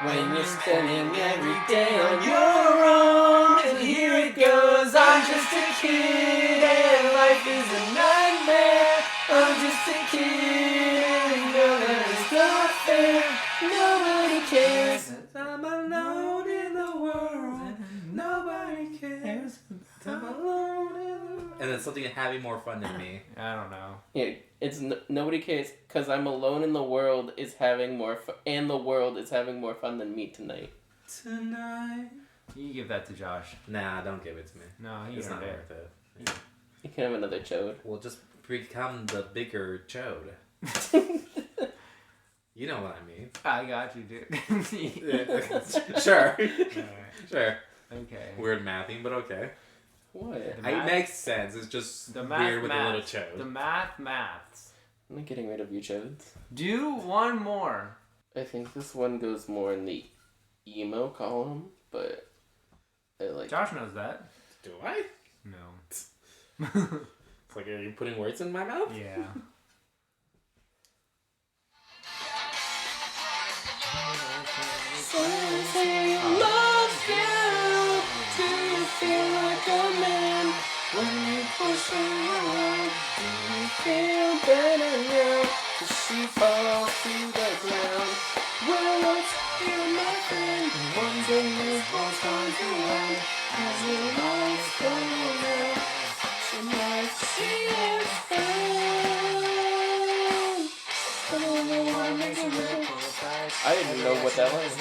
When you're spending every day on your own. And here it goes, I'm just a kid, and life is a nightmare. I'm just a kid, and no, that is not fair. Nobody cares. I'm alone in the world, and nobody cares. I'm alone in the world. And then something having more fun than me. I don't know. Yeah, it's nobody cares because I'm alone in the world is having more fun, and the world is having more fun than me tonight. Tonight. You give that to Josh. Nah, don't give it to me. No, he It's earned not it. worth it. You can have another chode. We'll just become the bigger chode. You know what I mean. I got you, dude. Sure. Alright. Sure. Okay. Weird mathing, but okay. What? The It math- makes sense. It's just The weird with a little maths. chode. The maths. I'm not getting rid of you chodes. Do one more. I think this one goes more in the emo column, but I like. Josh knows that. Do I? No. It's like, are you putting words in my mouth? Yeah. I didn't know what that was.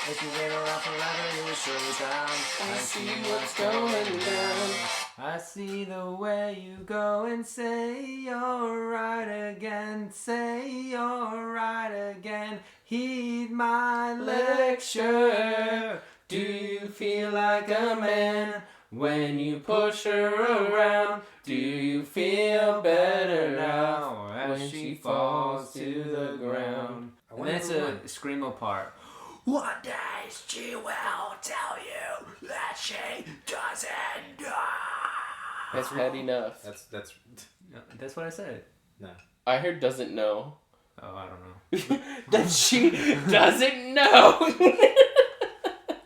If you wait around forever, you will surely drown. I see what's going down. I see the way you go and say you're right again. Say you're right again. Heed my lecture. Do you feel like a man when you push her around? Do you feel better now when she falls to the ground? And then it's a screamo part. One day she will tell you that she doesn't know. I've had enough. That's No, that's what I said. no. I heard doesn't know. Oh, I don't know. That she doesn't know.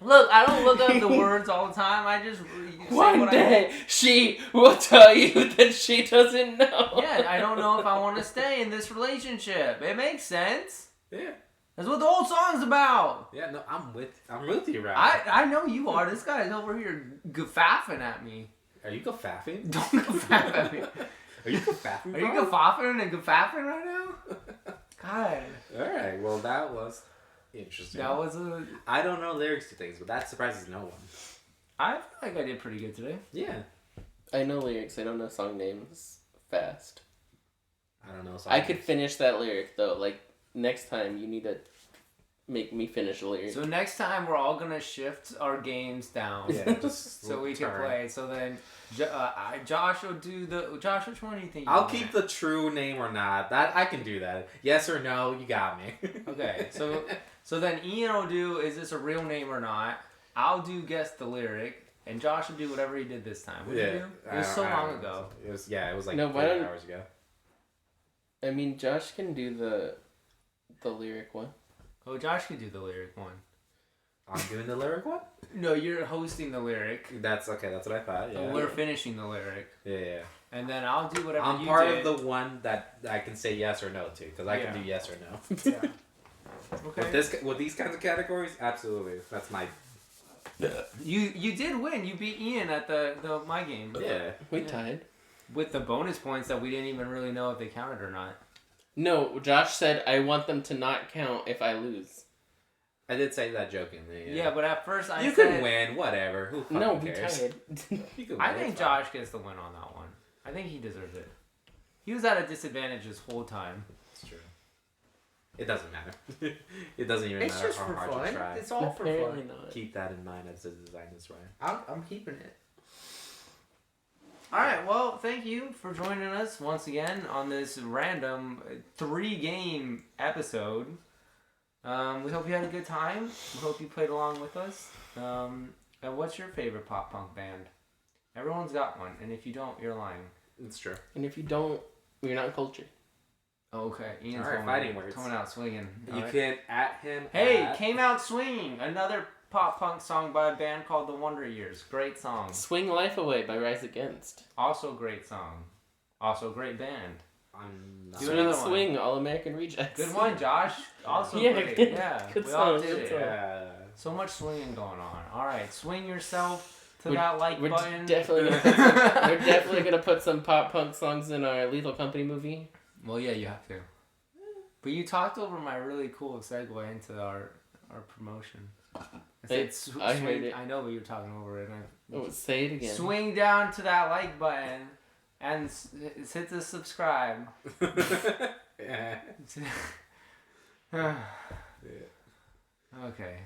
Look, I don't look up the words all the time. I just say One what day she will tell you that she doesn't know. Yeah, I don't know if I want to stay in this relationship. It makes sense. Yeah. That's what the whole song's about. Yeah, no, I'm with you, Ralph. I know you are. This guy's over here gafaffing at me. Are you gafaffing? Don't gafaff at me. Are you gafaffing? Are you gafaffing and gafaffing right now? God. Alright, well that was interesting. That was a... I don't know lyrics to things, but that surprises no one. I feel like I did pretty good today. Yeah. I know lyrics. I don't know song names fast. I don't know. I could finish that lyric though. Like next time, you need to make me finish a lyric. So next time we're all gonna shift our games down. Yeah, just So we can play. So then, Josh will do the. Josh, which one do you think? I'll keep the true name or not. That I can do that. Yes or no, you got me. Okay, so then Ian will do. Is this a real name or not? I'll do guess the lyric, and Josh will do whatever he did this time. What did you do? It was so long ago. It was it was like No, 4 hours ago. I mean, Josh can do the lyric one. Oh, Josh can do the lyric one. I'm doing the lyric one? No, you're hosting the lyric. That's okay, that's what I thought. Yeah. And we're finishing the lyric. Yeah. And then I'll do whatever I'm you part did. of the one that I can say yes or no to, because I can Yeah. do yes or no. Yeah. Okay. With these kinds of categories, absolutely. That's my You did win. You beat Ian at the my game. yeah. We Yeah. tied. With the bonus points that we didn't even really know if they counted or not. No, Josh said I want them to not count if I lose. I did say that jokingly. Yeah, but at first I you said... can win, whatever. Who fucking No, we cares? tied. You can I win, think it's fine. Josh gets the win on that one. I think he deserves it. He was at a disadvantage this whole time. It's true. It doesn't matter. It doesn't even It's matter just how for hard fun. you try. It's all for Apparently fun. not. Keep that in mind as the design this right. I'm keeping it. Alright, well, thank you for joining us once again on this random 3-game episode. We hope you had a good time. We hope you played along with us. And what's your favorite pop punk band? Everyone's got one, and if you don't, you're lying. It's true. And if you don't, you're not cultured. Okay, Ian's Alright, fighting words. coming out swinging. You Alright. can at him. Hey, at... came out swinging. Another pop punk song by a band called The Wonder Years. Great song. Swing Life Away by Rise Against. Also great song. Also great band. I'm not Do Swing, another one. Swing, All American Rejects. Good one, Josh. Also Yeah, great. good- Yeah, good we all song, did good it. song. Yeah. So much swinging going on. All right, swing yourself to We're- that like We're button. definitely gonna put some, we're definitely gonna put some pop punk songs in our Lethal Company movie. Well, yeah, you have to. But you talked over my really cool segue into our promotion. I said I swing. heard it. I know, but you're talking over it. Oh, say it again. Swing down to that like button and hit the subscribe. Yeah. Okay.